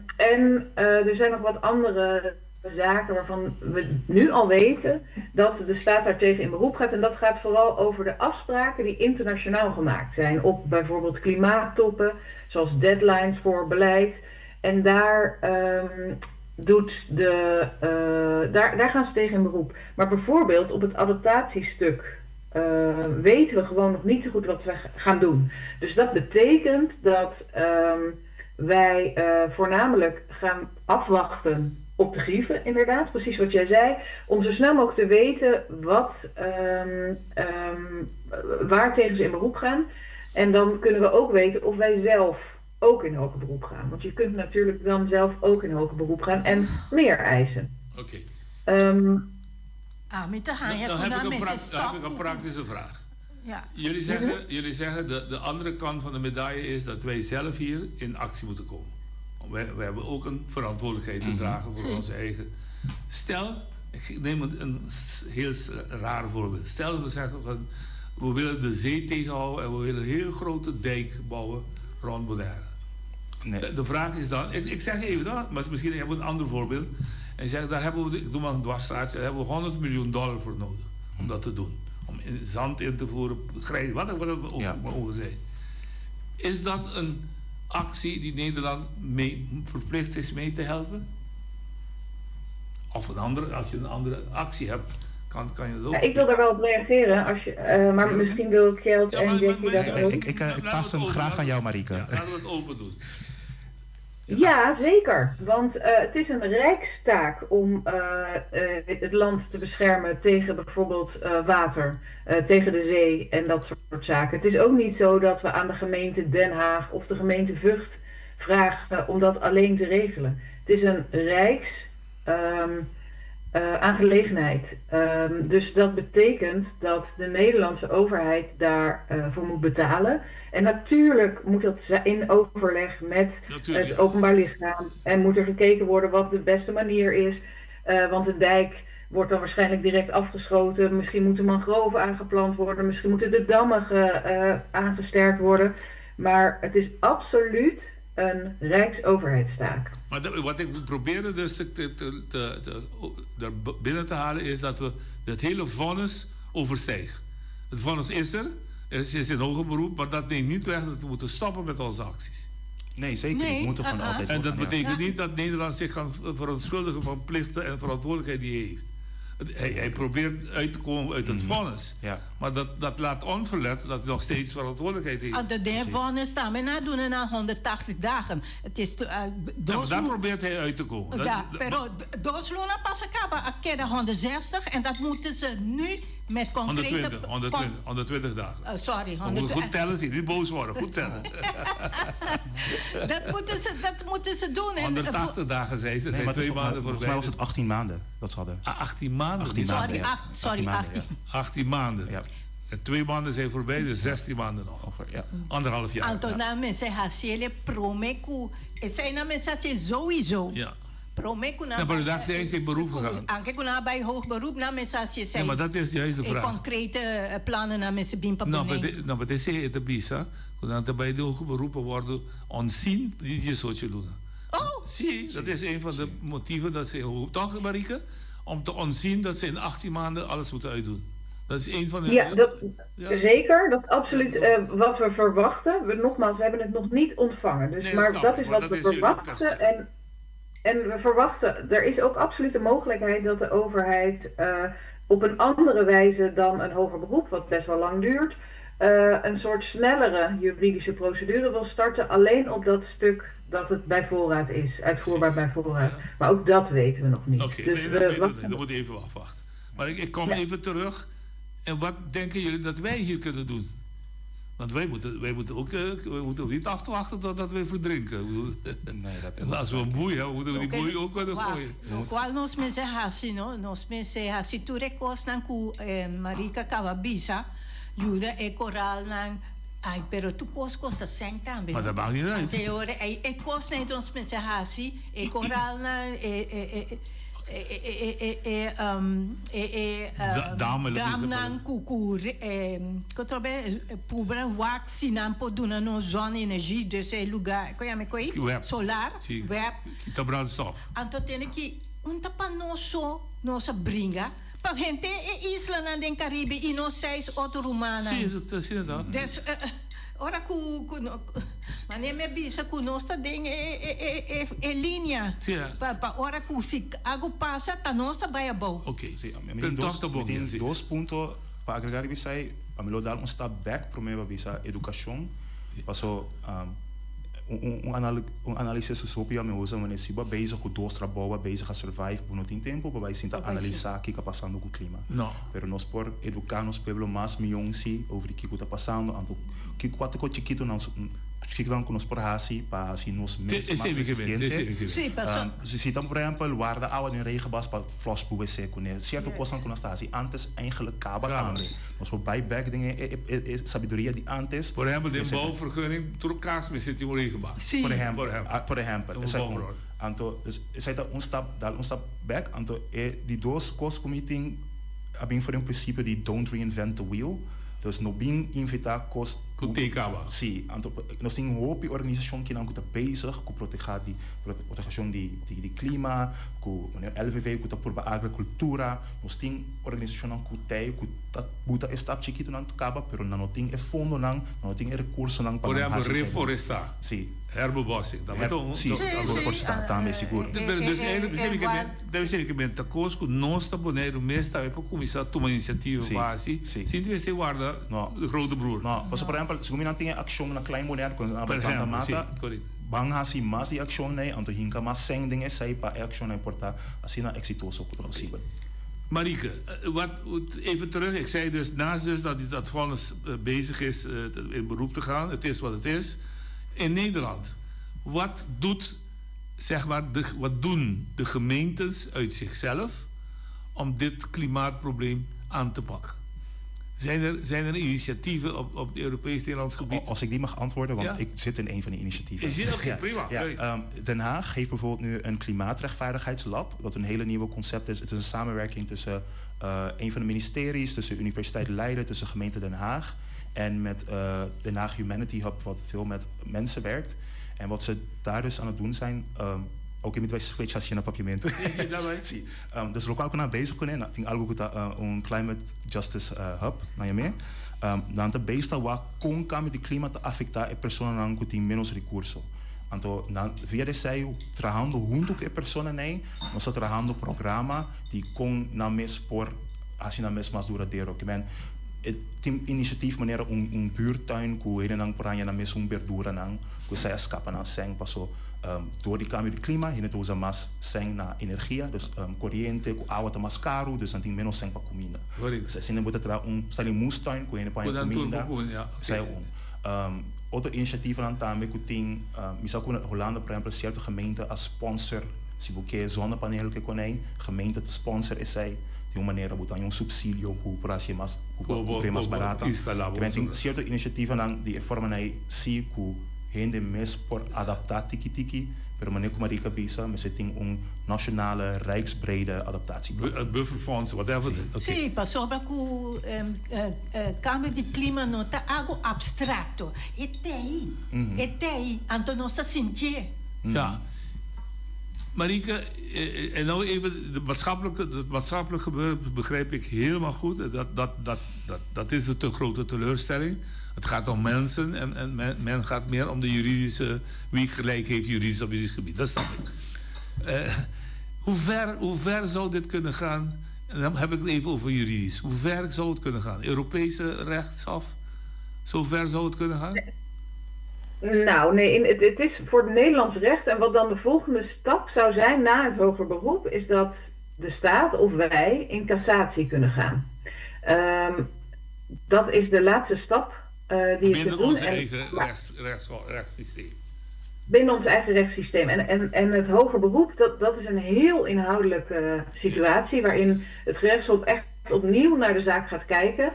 zijn nog wat andere zaken waarvan we nu al weten dat de staat daartegen in beroep gaat. En dat gaat vooral over de afspraken die internationaal gemaakt zijn. Op bijvoorbeeld klimaattoppen, zoals deadlines voor beleid. En daar gaan ze tegen in beroep. Maar bijvoorbeeld op het adaptatiestuk weten we gewoon nog niet zo goed wat we gaan doen. Dus dat betekent dat wij voornamelijk gaan afwachten op de grieven, inderdaad, precies wat jij zei, om zo snel mogelijk te weten waar tegen ze in beroep gaan. En dan kunnen we ook weten of wij zelf ook in hoger beroep gaan. Want je kunt natuurlijk dan zelf ook in hoger beroep gaan en meer eisen. Oké. Dan heb ik een praktische vraag. Ja. Jullie zeggen de andere kant van de medaille is dat wij zelf hier in actie moeten komen. We hebben ook een verantwoordelijkheid te dragen voor onze eigen. Stel, ik neem een heel raar voorbeeld. Stel, we zeggen van we willen de zee tegenhouden en we willen een heel grote dijk bouwen rond Bonaire. Nee. De vraag is dan, ik zeg even dat, maar misschien hebben we een ander voorbeeld. En zeg, daar hebben we, ik doe maar een dwarsstraatje, daar hebben we $100 miljoen voor nodig om dat te doen. Om zand in te voeren, grijs, wat het ook zijn. Is dat een actie die Nederland verplicht is mee te helpen? Of als je een andere actie hebt, kan je dat ook. Ja, ik wil daar wel op reageren, maar misschien wil Kjeld en Jackie dat ook. Ik pas hem graag aan jou, Marieke. Ja, laten we het open doen. Ja, zeker. Want het is een rijkstaak om het land te beschermen tegen bijvoorbeeld water, tegen de zee en dat soort zaken. Het is ook niet zo dat we aan de gemeente Den Haag of de gemeente Vught vragen om dat alleen te regelen. Het is een aangelegenheid. Dus dat betekent dat de Nederlandse overheid daarvoor moet betalen. En natuurlijk moet dat in overleg met het openbaar lichaam. En moet er gekeken worden wat de beste manier is. Want een dijk wordt dan waarschijnlijk direct afgeschoten. Misschien moeten mangroven aangeplant worden. Misschien moeten de dammen aangesterkt worden. Maar het is absoluut een rijksoverheidstaak. Maar wat ik probeerde dus binnen te halen is dat we het hele vonnis overstijgen. Het vonnis is er, het is in hoger beroep, maar dat neemt niet weg dat we moeten stoppen met onze acties. Nee, zeker niet. We moeten gewoon altijd. En dat betekent niet dat Nederland zich kan verontschuldigen van plichten en verantwoordelijkheid die hij heeft. Hij probeert uit te komen uit het vonnis. Ja. Maar dat laat onverlet dat hij nog steeds verantwoordelijkheid heeft. De vonnis staan we na doen na 180 dagen. Het is daar probeert hij uit te komen. Ja, pero dos luna pas acaba a 160 en dat moeten ze nu met concrete... 120 dagen. Sorry, 120. Goed tellen, niet boos worden. Goed tellen. dat moeten ze doen. 180 dagen, zei ze. Nee, 2 maanden voorbij. Volgens mij was het 18 maanden dat ze hadden. 18 maanden? 18 maanden. Ja. En 2 maanden zijn voorbij, dus 16 maanden nog. Ja. 1,5 jaar. Antona mensen hasele promeku. Het zijn na mensen sowieso. Ja. Ja, maar daar zijn ze in beroep gegaan. Anke kuna bij hoog beroep na mensen zijn. Ja, maar dat is juist de vraag. Concrete plannen na mensen bimpa. Nou, maar dat is het bisa. Dat bij de hoge beroepen worden onzien die je zo doen. Oh, zie, dat is een van de motieven dat ze toch, Marieke, om te ontzien dat ze in 18 maanden alles moeten uitdoen. Dat is een van de... Ja, zeker. Dat is absoluut wat we verwachten. Nogmaals, we hebben het nog niet ontvangen. Dus, Nee, maar snap dat ik, is maar wat dat we is jullie verwachten. En we verwachten, er is ook absoluut de mogelijkheid dat de overheid op een andere wijze dan een hoger beroep, wat best wel lang duurt, een soort snellere juridische procedure wil starten. Alleen op dat stuk dat het bij voorraad is, uitvoerbaar bij voorraad. Maar ook dat weten we nog niet. Oké, Dus dan moet je even afwachten. Maar ik kom even terug. En wat denken jullie dat wij hier kunnen doen? Want wij moeten ook niet afwachten totdat wij verdrinken. Nee, dat als we een boei hebben, moeten we die boei ook kunnen gooien. Qual nos mensen hasi, no? Nos mensen hasi tu recos nan ku Marika Kawabisa, Juda e coral nan. Ai, pero tu costa sem também. Maar dat maakt niet uit. Teore, e cos nem ons mensen hasi, e coral nan Damnan kukur, pubra wak sinan poduna no zona energia desse lugar, solar, web. Kita brandstof. Anto tem que nossa bringa. Pas gente é isla na den Caribe e nós seis outro rumana. Sim, dat. Des ora ma nem me bisa ku nossa den é linha. Pa ora ku si algo passa ta nossa vai bom. Okay, sim, tem dois pontos para agregar que sai, a melhor dar step back primeiro bisa educação. Passo análise social me usa mas se bezig com dois trabalhos bezig a survive por não tem tempo para vai sentar analisar o que está passando com o clima. Não. Pero nós por educar nos pueblos mais milhões over o que está passando, anto que quatro coisas chiquito não chiquito que nós por assim para assim nós mais resistentes. Sim, passou. Se então por exemplo guarda água em regenbas para flush para você com certo coisa que nós está assim antes eigenlijk kaba também. Nós por buyback dingen sabedoria de antes. Por exemplo, de bouwvergunning trocaas met zit in regenbouw. Por exemplo, anto sai da um step back, anto die dois coisas committing abin voor een principe die don't reinvent the wheel. Dus no bin invitar cos Kutekaba. Sim, anto nós tem hope organização que não está bezig com proteger die clima, com LVV que está por a agricultura, nós tem organização que tem que tá buta estap chiquito não acaba, pero não tem fundo não tem recurso não para reforestar. Sim. Herbebossing. Sim, reforestar também seguro. Dus deve ser que bem tá cosco nós tá boneiro mês tá para começar a tomar iniciativa base. Sim, deve ser guarda de grote broer. Não, por exemplo, se você não tem ação na klein boneiro com a planta mata, bang hasi mas die action nee, anto hinka mas seng dingen sei pa action nee porta asina exitoso op possível. Marike, even terug. Ik zei dus naast dus dat vonnis bezig is in beroep te gaan. Het is wat het is. In Nederland, wat doen de gemeentes uit zichzelf om dit klimaatprobleem aan te pakken? Zijn er initiatieven op het Europees-Nederlands gebied? Als ik die mag antwoorden, want ik zit in een van die initiatieven. Je zit ook prima. Ja. Den Haag heeft bijvoorbeeld nu een klimaatrechtvaardigheidslab, wat een hele nieuwe concept is. Het is een samenwerking tussen een van de ministeries, tussen de Universiteit Leiden, tussen gemeente Den Haag en met Den Haag Humanity Hub, wat veel met mensen werkt. En wat ze daar dus aan het doen zijn, ook in het speciaal op papiamento. Sim. Dus lokaal kunnen bezig kunnen. Tem algo que tá climate justice hub, não é mesmo? Dan te besta wa com cambio de clima te afetar a pessoa não que tem menos recurso. Então, via de sei trabajando junto com a pessoa nem, nós trabajando programa de com na mes por assim na mes mais duradouro, que men tem initiatief maneira buurtuin ku hele nang poranya na mes verdura nang ku sai escapa na seng passo door die cambio de clima, je net usa mais seng na energia, dus corriente, com água tá mais caro, dus não tem menos seng para comida. Dus assim não bota sali mustuin, com ele para comida. Sai outra iniciativa lá também que tem, misal com Holanda, por exemplo, certa gemeente as sponsor, se você zonnepaneel que conhece, gemeente te sponsor é sai de uma maneira botar subsídio para ser mais mais barata. Tem certa iniciativa lá de forma aí se que hende mes por adaptar tiki-tiki, pero maneira como Marika bisa, mas tem nationale rijksbrede adaptatie. Bufferfonds, whatever. Sim, passou para o cambio de clima não tá algo abstrato. É aí, então nós sentir. Ja. Marieke, en nou even, het maatschappelijke gebeuren begrijp ik helemaal goed. Dat is de te grote teleurstelling. Het gaat om mensen en men gaat meer om de juridische, wie gelijk heeft juridisch op juridisch gebied. Dat snap ik. Hoe ver zou dit kunnen gaan? En dan heb ik het even over juridisch. Hoe ver zou het kunnen gaan? Europese rechtshof? Zo ver zou het kunnen gaan? Nou, nee, het is voor het Nederlands recht. En wat dan de volgende stap zou zijn na het hoger beroep, is dat de staat of wij in cassatie kunnen gaan. Dat is de laatste stap die je kunt doen. Binnen ons eigen rechtssysteem. Binnen ons eigen rechtssysteem. En het hoger beroep, dat is een heel inhoudelijke situatie waarin het gerechtshof echt opnieuw naar de zaak gaat kijken.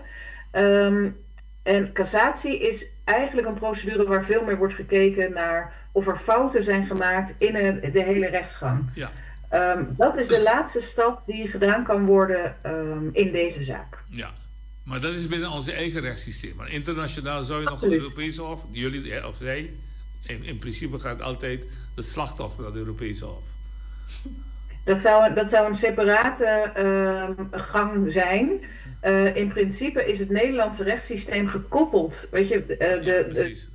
En cassatie is eigenlijk een procedure waar veel meer wordt gekeken naar of er fouten zijn gemaakt in de hele rechtsgang. Ja. Dat is de laatste stap die gedaan kan worden in deze zaak. Ja, maar dat is binnen onze eigen rechtssysteem. Maar internationaal zou je Absoluut. nog de Europese Hof, jullie of zij, in principe gaat altijd het slachtoffer naar de Europese Hof. Dat zou een separate gang zijn. In principe is het Nederlandse rechtssysteem gekoppeld. Weet je,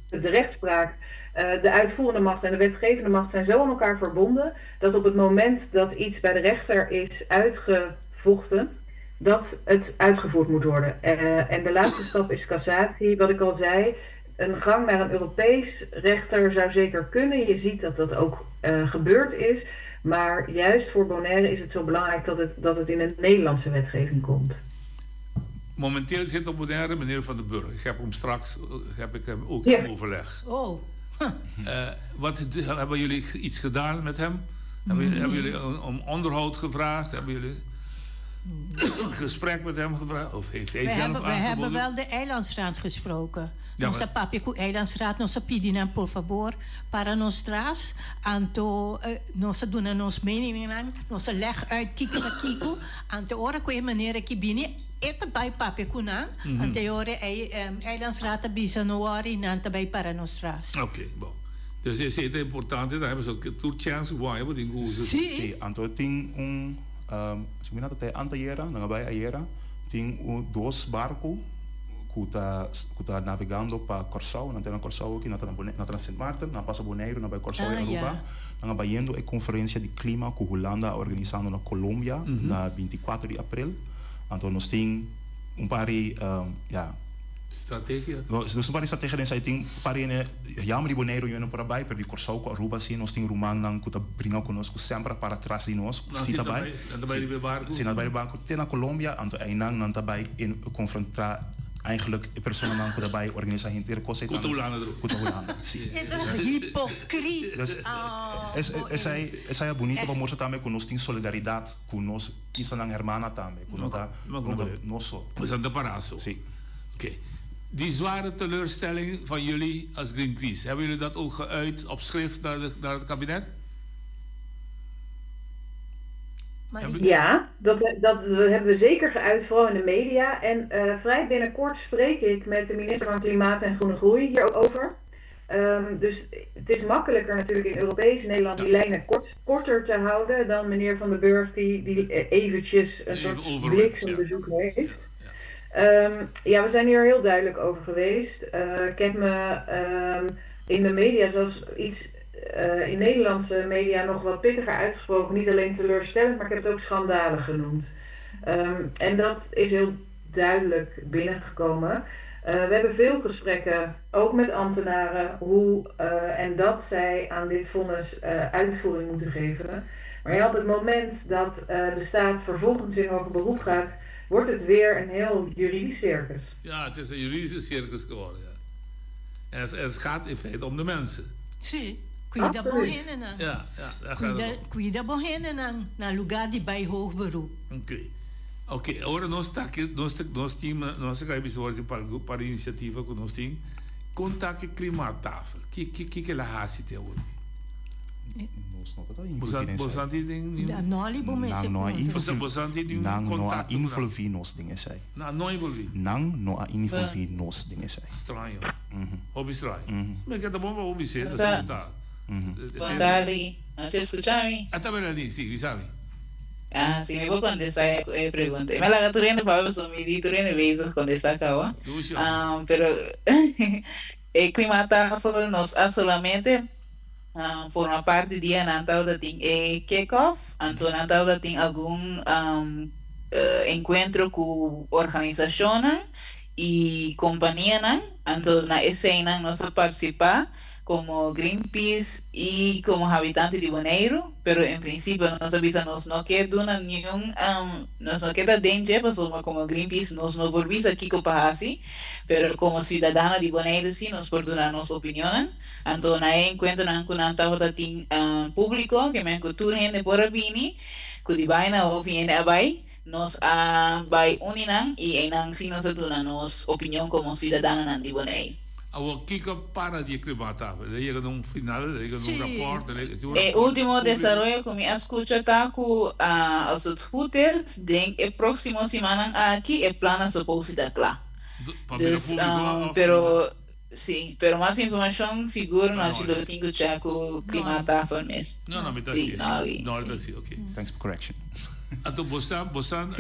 de rechtspraak, de uitvoerende macht en de wetgevende macht zijn zo aan elkaar verbonden dat op het moment dat iets bij de rechter is uitgevochten, dat het uitgevoerd moet worden. En de laatste stap is cassatie, wat ik al zei. Een gang naar een Europees rechter zou zeker kunnen. Je ziet dat dat ook gebeurd is. Maar juist voor Bonaire is het zo belangrijk dat het in een Nederlandse wetgeving komt. Momenteel zit op Bonaire meneer Van den Burg. Ik heb hem straks ook Ja. overlegd. Oh. Hebben jullie iets gedaan met hem? Hebben jullie om onderhoud gevraagd? Hebben jullie een gesprek met hem gevraagd? Of heeft hij zelf aangeboden? We hebben wel de eilandsraad gesproken. Ja, Nossa papiku eilandsraad, nossa pedindo por favor para nós traz, anto nossa dona nos meningen, nossa leg uit kiko na kiko, ante ora ko meneer ki bini eta bij papiku nan, ante ora eilandsraad bisa noari nanta bij para nós traz. Oké, bon. Dus is het important, dan hebben ze ook een chance waar wat in goede. Sí, anto ting sebenarnya teh antayera, nangabay ayera, ting dos barco kuta navegando para Corsao, na Corsao aqui, na Sint Maarten, na Passa Bonaire, na bij Corsao en Aruba. Na bayendo a conferência de clima que Holanda organizando na Colômbia na 24 de abril. Anto nós tem pari strategie. Dus een paar strategieën en zij ting pari ne jammer die Bonaire yo no para bij per die Corsao ko Aruba sim nós tem rumang nang kuta bringa conosco sempre para trás de nós. Sita bij. Dat bij de barco. Sim, bij de barco na Colômbia anto ainang nan tabai in confrontar eigenlijk de personen dan daarbij organisatie inteira coisa Kuta Holanda. Hypocriet. Essa é bonito para mostrar também que nós temos solidariedade com nós e são hermana também, com nós. We zijn de paraso. Sim. Oké. Die zware teleurstelling van jullie als Greenpeace, hebben jullie dat ook geuit op schrift naar het kabinet? Ja, dat hebben we zeker geuit, vooral in de media. En vrij binnenkort spreek ik met de minister van Klimaat en Groene Groei hierover. Dus het is makkelijker natuurlijk in Europees Nederland die lijnen korter te houden dan meneer Van den Burg die eventjes een soort bliksembezoek heeft. Ja, we zijn hier heel duidelijk over geweest. Ik heb me in de media zelfs iets in Nederlandse media nog wat pittiger uitgesproken. Niet alleen teleurstellend, maar ik heb het ook schandalig genoemd. En dat is heel duidelijk binnengekomen. We hebben veel gesprekken, ook met ambtenaren, hoe en dat zij aan dit vonnis uitvoering moeten geven. Maar ja, op het moment dat de staat vervolgens in hoger beroep gaat, wordt het weer een heel juridisch circus. Ja, het is een juridische circus geworden. Ja. En het gaat in feite om de mensen. Sim. Cuida bohenen na. Ja, daar gaat het om. Cuida bohenen na lugar de bij hoog beroep. Oké, ora nós temos para iniciativa que nós temos contato klimaatafel. Que la hasi te hoor. Bosanti ding. Nali bom esse. Bosanti ding. Nang no a involvi nos dingen zij. No involvi. Nang no a involvi nos dingen zij. Estranho. Hobby estranho. Maar ik heb de bom hobby zeer, dat is het daar. Buondari, ¿no te escuchami? Hasta Berlín, sí, Visavi. Ah, sí, me voy a contestar pregunta. Me la gato riendo para ver si me riendo besos contestar acá, pero el clima nos ha solamente forma parte de Natal da ting kick-off, anto Natal da ting algum encuentro com organizações e companhias, anto na escena nós participar como Greenpeace y como habitante de Bonaire, pero en principio nos avisa nos no queda nenhum nos no queda danger, como Greenpeace nos no volvisa aquí así, pero como ciudadana de Bonaire sí nos por dar nuestra opinión. Então na encontro com público que me cultura gente por abini, que de vaina ou viene abai, nos vai uninan e enang si nos dona nos opinião como cidadana de Bonaire. O Kika para de climatar, llega num final, llega num rapport. O último desarrollo que me escucha está com os scooters, de próxima semana aqui é plano suposto da claro. Pero sí, pero más información seguro no lo tengo ya con clima mesmo. No, me está sí, okay. Thanks for correction. Ato bosan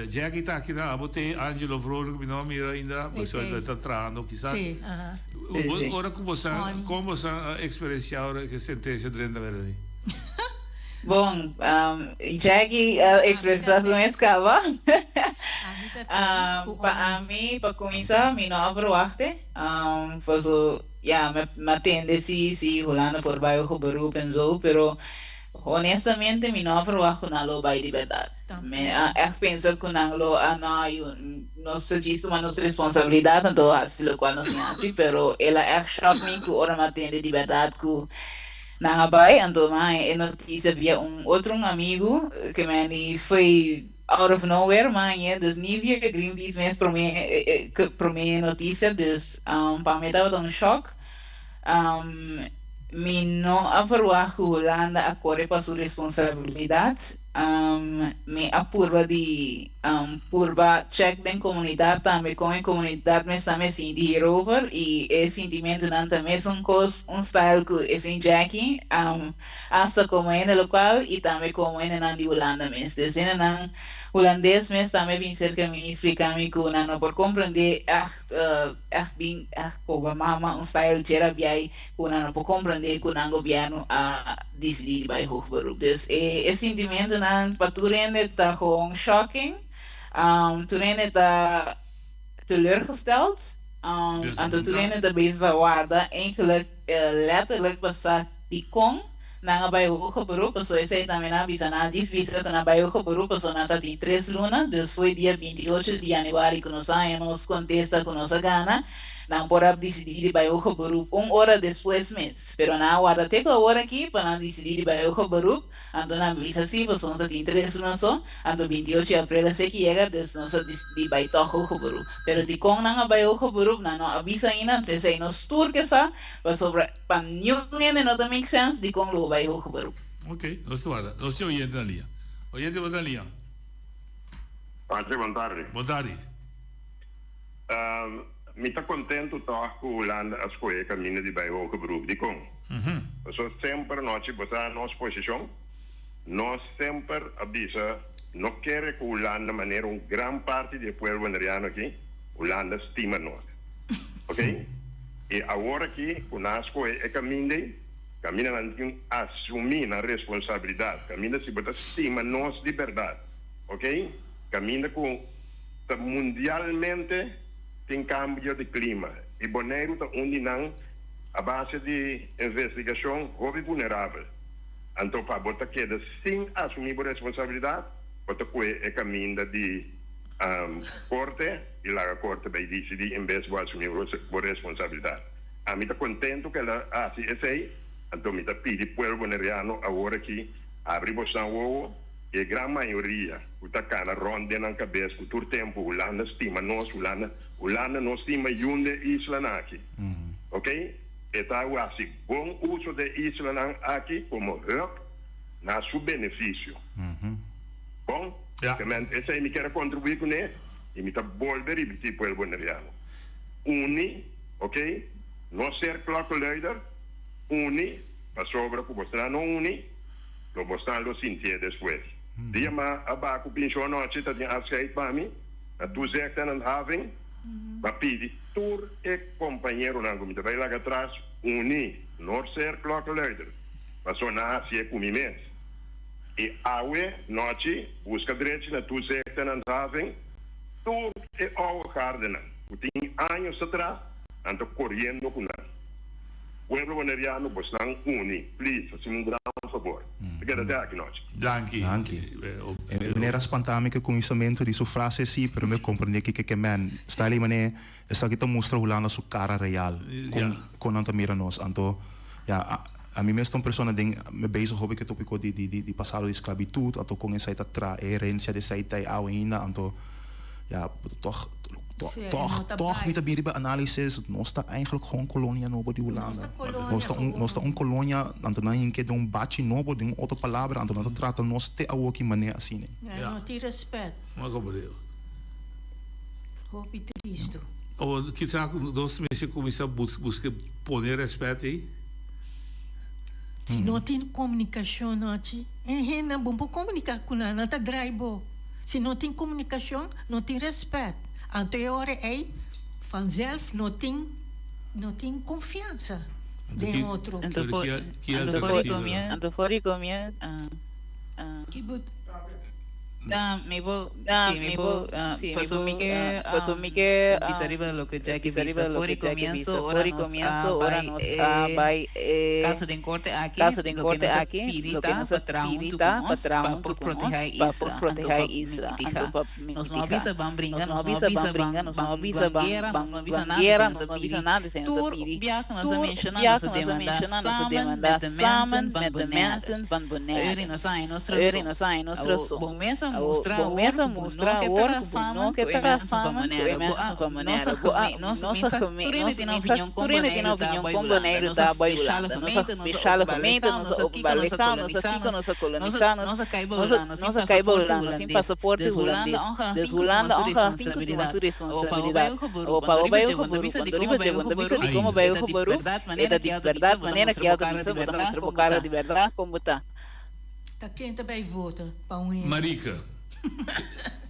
Jackie tá aqui na abote Angelo Vrolo que não mira ainda, você está trando quizás. Sim, ora como você experienciar que sentença dentro da verdade. Bom, Jackie expressação escava. Para mim, para começar, me não avroaste. Faço, me atende se rolando por baixo por pensou, pero honestamente me não avroaste na lo vai de verdade. Me penso que na lo não se diz uma nossa responsabilidade, então assim lo qual não é assim, pero ela choque me que ora me atende de verdade que na bai, então a notícia via outro amigo que me foi out of nowhere, mas desnivia que Greenpeace mesmo para mim notícia, dus para mim estava um choque. Me não averiguar que Holanda acorre para sua responsabilidade. Me apurva de check da comunidade também, como a comunidade me também sentir over e esse sentimento não também um style que é sem Jackie, hasta como é no local e também como é na de Holanda mesmo. Então, na holandês mesmo também vem ser que me explicar-me que não por compreender como mama style gera viai que não por compreender que o governo decidir bij hoog beroep. Dus esse sentimento para Turende está gewoon shocking. Turende está teleurgesteld. En Turende está bezig guarda eigenlijk letterlijk passar die kon na bij hoog beroep. So esse também na visa na disvisa que na bij hoog beroep so na tem 3 lunas. Dus foi dia 28 de januário que nos contesta que nos gana. Não pode decidir para o beroep hora depois mês. Pero na hora até que hora aqui para decidir para o beroep, então na visa sim, você não tem 3 lunas só, então 28 de abril se que chega, dus não se decide para o beroep. Pero de com na para o beroep, não avisa ainda, então se nos tour que sa, para sobre para ninguém não tem make sense de com lo para o beroep. Ok, nós guarda, nós oyente na linha. Oyente na linha. Boa tarde. Boa tarde. Me está contento tá com Holanda as coisas caminho de bairro hoge beroep de com. So sempre nós botar nossa posição, nós sempre avisa, não quer que Holanda maneira grande parte do povo bonaireano aqui, Holanda estima nós, ok? E agora aqui com as coisas é caminho não assumir a responsabilidade, caminho se botar estima nós de verdade, ok? Caminho com mundialmente tem cambio de clima. E Bonaire está onde não, a base de investigação, houve vulnerável. Então, para botar queda sem assumir a responsabilidade, botar que é caminho de corte, e lá a corte vai decidir em vez de assumir a responsabilidade. A mim está contente que ela assim é aí, então me está pedindo para o bonaireano agora que abre o e a grande maioria está cá na ronda na cabeça por todo tempo Holanda estima nós Holanda não estima junto isla aqui, ok? Está assim bom uso de isla aqui como help na seu benefício, bom? Esse aí me quer contribuir com ele e me está volver e repetir para o bonaireano ok? Não ser klokkenluider, sobre por mostrar no uni, lo mostrar lo sentir después. Die maar abaco pincho noche dat je afscheid van mij, dat tu zegt aan een having, maar pidi tour e companheiro nango met bij laga atrás uni, noorser klokkenluider, maar zo na zie com mens. E awe noche busca direito na tu zegt aan een having, tour e oude gardener. We 10 años atrás, ando corriendo con nada. Pueblo boneriano, Bosnan Uni, please, facciamo un gran favore. Perché da che noce. Danke. Meneer Aspantami, que conhecimento de sua frase sim, pero me compreende que man, está ali mané, essa que tá mostra hulando sua cara real. Com anta mira nós, anto, ja, a mim mesmo persona ding me bezig hobby que tópico de passado de esclavitud, anto com essa tra herencia de saita ao ainda, anto, ja, toch met de bij analysis, nós está eigenlijk gewoon kolonia nobo de Holanda. Nós está kolonia, anto na inke de bachi nobo de outra palavra, anto na trata nós te a outra maneira assim. Ja, não tem respeito. Mas como deu? Hopi tristo. O que será que nós mesmo começamos a buscar poner respeito aí? Se não tem comunicação, não é não bom comunicar com nada, não tá drive. Se não tem comunicação, não tem respeito. Anterior é vanzelf não tem confiança de outro. Pasumi que arriba lo que ya que comienzo ahora nos vai caso de corte aqui lo que nos pirita para proteger Isla nos não avisa vão brincar nos não avisa nada sem nos piri nos menciona nos demanda samen met de mensen van Bonaire nos sai nos começa a mostrar o não que está passando com maneira nossa turine tem opinião com Bonaire da Bailanda nossa especialmente nossa ocupação nossa colonização nossa caibolanda sem passaporte desrolando honra cinco de sua responsabilidade o pau veio quando visa de como veio o baru é de verdade maneira que a missa bota mostrar o cara de verdade como está. Tá quente bij voten, Marike.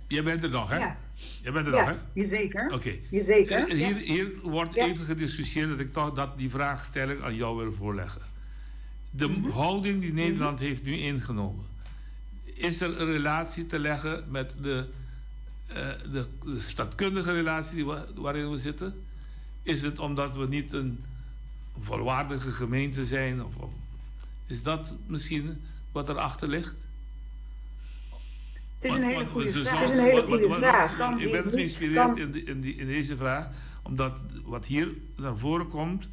Jij bent er nog, hè? Ja. Jij bent er nog, hè? Jazeker. Oké. Jazeker. Hier wordt even gediscussieerd dat ik toch die vraagstelling aan jou wil voorleggen. De houding die Nederland heeft nu ingenomen. Is er een relatie te leggen met de staatkundige relatie waarin we zitten? Is het omdat we niet een volwaardige gemeente zijn? Of is dat misschien wat erachter ligt? Het is een hele goede vraag. Ik ben geïnspireerd in deze vraag, omdat wat hier naar voren komt,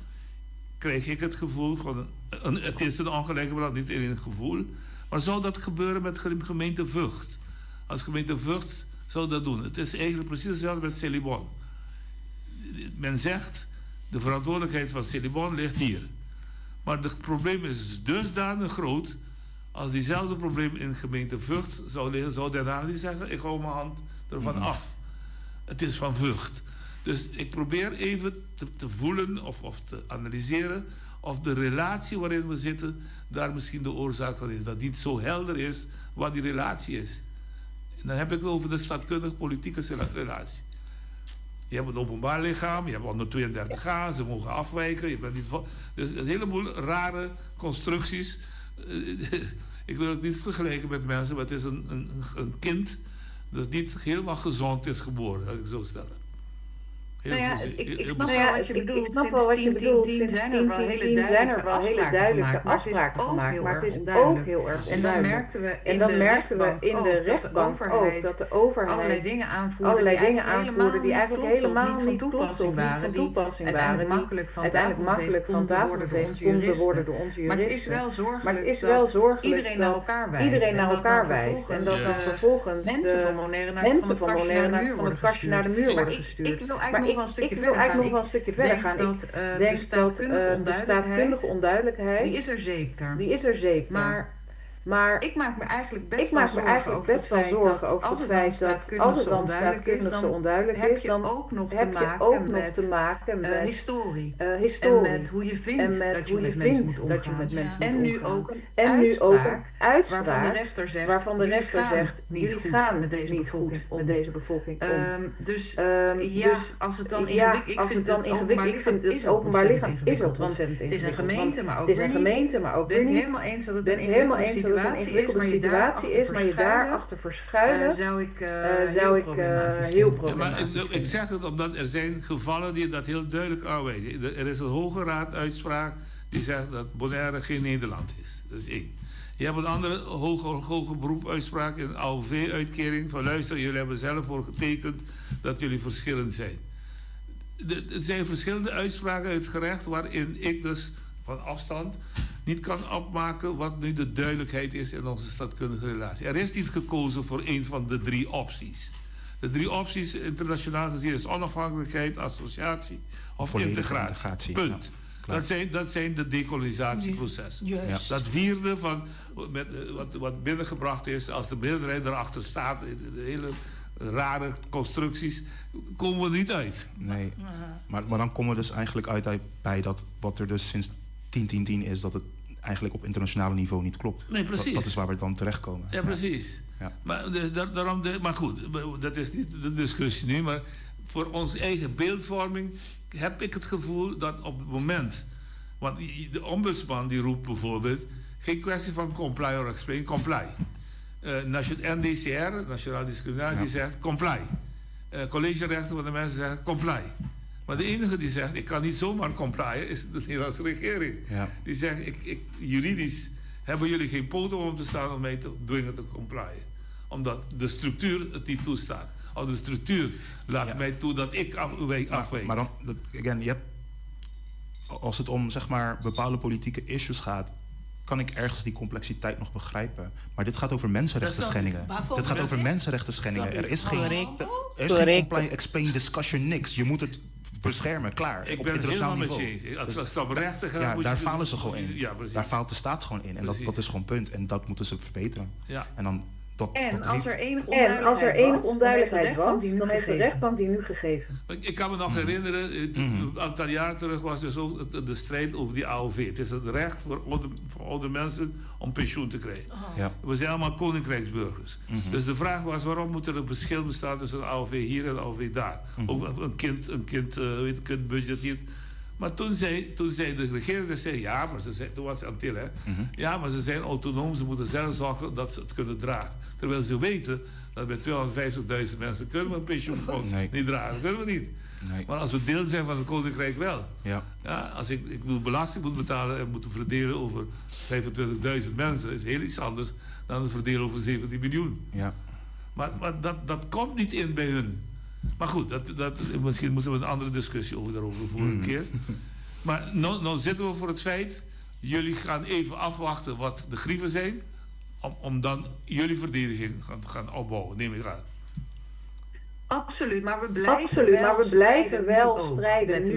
krijg ik het gevoel van, het is een ongelijke belang, niet alleen een gevoel, maar zou dat gebeuren met gemeente Vught? Als gemeente Vught zou dat doen. Het is eigenlijk precies hetzelfde met Celibon. Men zegt, de verantwoordelijkheid van Celibon ligt hier. Maar het probleem is dusdanig groot. Als diezelfde probleem in gemeente Vught zou liggen, zou Den Haag niet zeggen, ik hou mijn hand ervan af. Het is van Vught. Dus ik probeer even te voelen of te analyseren of de relatie waarin we zitten, daar misschien de oorzaak van is. Dat niet zo helder is wat die relatie is. En dan heb ik het over de staatkundig-politieke relatie. Je hebt een openbaar lichaam, je hebt 132a, ze mogen afwijken. Je bent niet dus een heleboel rare constructies. Ik wil het niet vergelijken met mensen, maar het is een kind dat niet helemaal gezond is geboren, laat ik zo stellen. Ik snap wel wat je bedoelt. Sinds 10 zijn er wel hele duidelijke afspraken gemaakt, maar het is ook heel erg onduidelijk. En dan merkten we in de rechtbank ook dat de overheid allerlei dingen aanvoerde die eigenlijk helemaal niet klopten of niet van toepassing waren, die uiteindelijk makkelijk van tafel geveegd konden worden door onze juristen. Maar het is wel zorgelijk dat iedereen naar elkaar wijst en dat dan vervolgens mensen van Bonaire van het kastje naar de muur worden gestuurd. Ik wil eigenlijk nog wel een stukje verder gaan. Ik denk dat de staatkundige onduidelijkheid, die is er zeker. Maar Maar ik maak me eigenlijk best wel zorgen over het feit dat als het dan staatkundig zo onduidelijk is, dan heb je ook nog te maken met historie. En met hoe je vindt dat je met mensen moet omgaan. En nu ook een uitspraak waarvan de rechter zegt, jullie gaan niet goed met deze bevolking om. Dus als het dan ingewikkeld, ik vind het openbaar lichaam is ook ontzettend ingewikkeld. Het is een gemeente, maar ook weer niet. Ik ben het helemaal eens dat het een ingewikkelde situatie is, maar je daarachter verschuilen zou ik heel problematisch ik zeg het omdat er zijn gevallen die dat heel duidelijk aanwijzen. Er is een Hoge Raad uitspraak die zegt dat Bonaire geen Nederland is. Dat is 1. Je hebt een andere hoger beroep uitspraak in een AOV-uitkering van luister, jullie hebben zelf voor getekend dat jullie verschillend zijn. Er zijn verschillende uitspraken uit het gerecht waarin ik dus van afstand niet kan opmaken wat nu de duidelijkheid is in onze staatkundige relatie. Er is niet gekozen voor een van de 3 opties. De 3 opties internationaal gezien is onafhankelijkheid, associatie of integratie. Punt. Ja, dat zijn de decolonisatieprocessen. Ja. Dat 4e van wat binnengebracht is, als de meerderheid erachter staat, de hele rare constructies, komen we niet uit. Nee, maar dan komen we dus eigenlijk uit bij dat wat er dus sinds 10-10-10 is, dat het eigenlijk op internationaal niveau niet klopt. Nee, precies. Dat is waar we dan terechtkomen. Ja, precies. Ja. Maar goed, dat is niet de discussie nu, maar voor onze eigen beeldvorming heb ik het gevoel dat op het moment, want de ombudsman die roept bijvoorbeeld, geen kwestie van comply or explain, comply. NDCR, Nationale Discriminatie, zegt comply. College Rechten van de Mensen zegt comply. Maar de enige die zegt, ik kan niet zomaar complyen, is de Nederlandse regering. Ja. Die zegt, juridisch hebben jullie geen poten om te staan om mij te dwingen te complyen. Omdat de structuur het niet toestaat. Of de structuur laat mij toe dat ik afweeg. Maar dan, again, als het om zeg maar bepaalde politieke issues gaat, kan ik ergens die complexiteit nog begrijpen. Maar dit gaat over mensenrechten schendingen. Dit gaat over mensenrechten schendingen. Er is geen comply, explain, discussion, niks. Je moet het beschermen, klaar. Ik ben het helemaal met je. Als het op rechten gaat, daar falen ze gewoon in. Ja, daar faalt de staat gewoon in. En dat is gewoon punt. En dat moeten ze verbeteren. Ja. En dan als er enige onduidelijkheid was, dan heeft de rechtbank die nu gegeven. Ik kan me nog herinneren, een aantal jaar terug was dus ook de strijd over die AOV. Het is het recht voor oude mensen om pensioen te krijgen. Ja. We zijn allemaal koninkrijksburgers. Dus de vraag was, waarom moet er een verschil bestaan tussen een AOV hier en een AOV daar? Ook een kind budget. Maar toen zei de regering, ja, maar toen was het Antil, hè? Ja, maar ze zijn autonoom, ze moeten zelf zorgen dat ze het kunnen dragen. Terwijl ze weten dat bij 250.000 mensen kunnen we een pensioenfonds niet dragen. Dat kunnen we niet. Nee. Maar als we deel zijn van het Koninkrijk wel. Ja. Ja, als ik belasting moet betalen en moet verdelen over 25.000 mensen, is heel iets anders dan het verdelen over 17 miljoen. Ja. Maar dat komt niet in bij hun. Maar goed, misschien moeten we een andere discussie daarover voeren een keer. Maar nou zitten we voor het feit, jullie gaan even afwachten wat de grieven zijn, om dan jullie verdediging gaan opbouwen, neem ik aan. Absoluut, maar we blijven wel strijden met de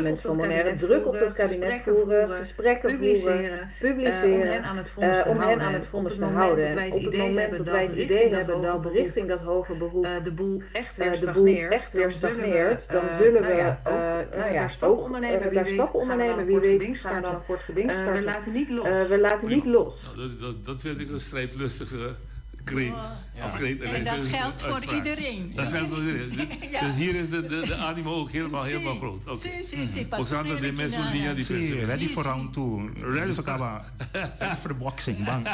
mensen van Bonaire, druk op het kabinet voeren, gesprekken voeren, publiceren, om hen aan het vonnis te houden. En op het moment dat wij het idee hebben dat richting dat hoger beroep de boel echt weer stagneert, dan zullen we daar stappen ondernemen. Wie weet gaan we dan een kort geding starten. We laten niet los. Dat vind ik een strijdlustige kreet. En dat geldt voor iedereen. Dat geldt voor iedereen. Dus hier is de animo ook helemaal groot. Posando de mesonia die precies. Ready for round 2. Ready for the boxing. Bang.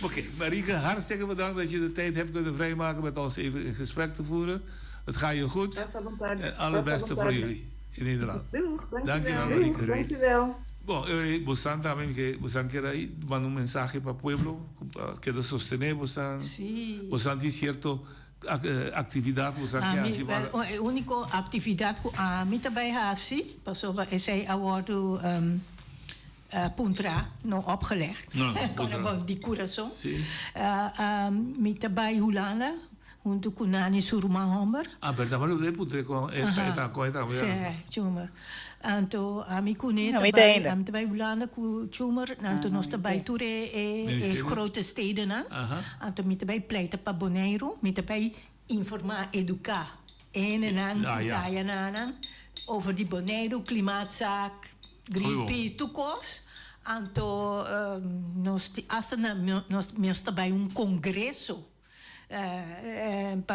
Oké, Marieke, hartstikke bedankt dat je de tijd hebt kunnen vrijmaken met ons even in gesprek te voeren. Het gaat je goed. En alle beste voor jullie in Nederland. Dankjewel, Marieke. Dankjewel. Bom, eu gostando também que você quer mandar mensagem para o pueblo, quer sostener você, você tem certo atividade você quer ativar. A única atividade que a mim também assim, passou esse awardo Puntra não opgelegd. Kon die coração. Mim também Hulanda junto con Nani Surmahomber. Ah, verdad, maar dat moet ik gewoon eten. Sí, chummer. Anto ami kunie Ja, tabay am tabay bulana ku chummer nanto nos tabay ture Ministerie. grote steden aan. Anto mi tabay pleiten pa Bonaire, mi tabay informa educa. En aan kaya nanan over die Bonaire klimaatzaak, Greenpeace toekomst. Anto nos tabay un congreso.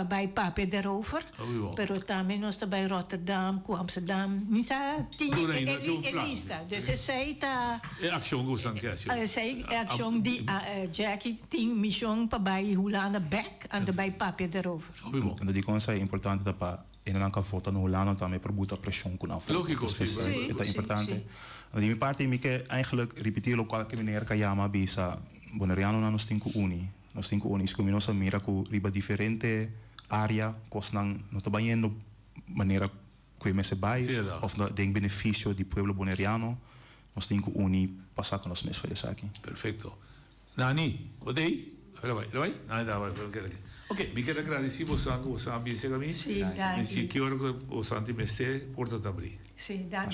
Bij papi daarover. Pero también nos está bij Rotterdam, Amsterdam. Nisa elista. Dus ze zei ta. Action goes aan kerstje. Zij action die Jackie ting mission pa bij Hulana back en de bij papi daarover. En dat die kon zijn importante dat pa in een kan foto no Hulana dan met perbuta pressão con afro. Logico, dat is importante. En die parte mi que eigenlijk repetir lo qual que meneer Kayama bisa Bonaireano na nos tinko uni. Nós temos unis como nós mira com riba diferente área, cos não trabalhando maneira que me se vai, ou tem benefício do povo bonaireano, nós temos uni passar com nós mesmos fazer aqui. Perfeito. Nani, wat deed? Vai? Ok, mi quero agradecer você a mim, Sim, danke. E se quero que você me esté por abrir. Sim, danke.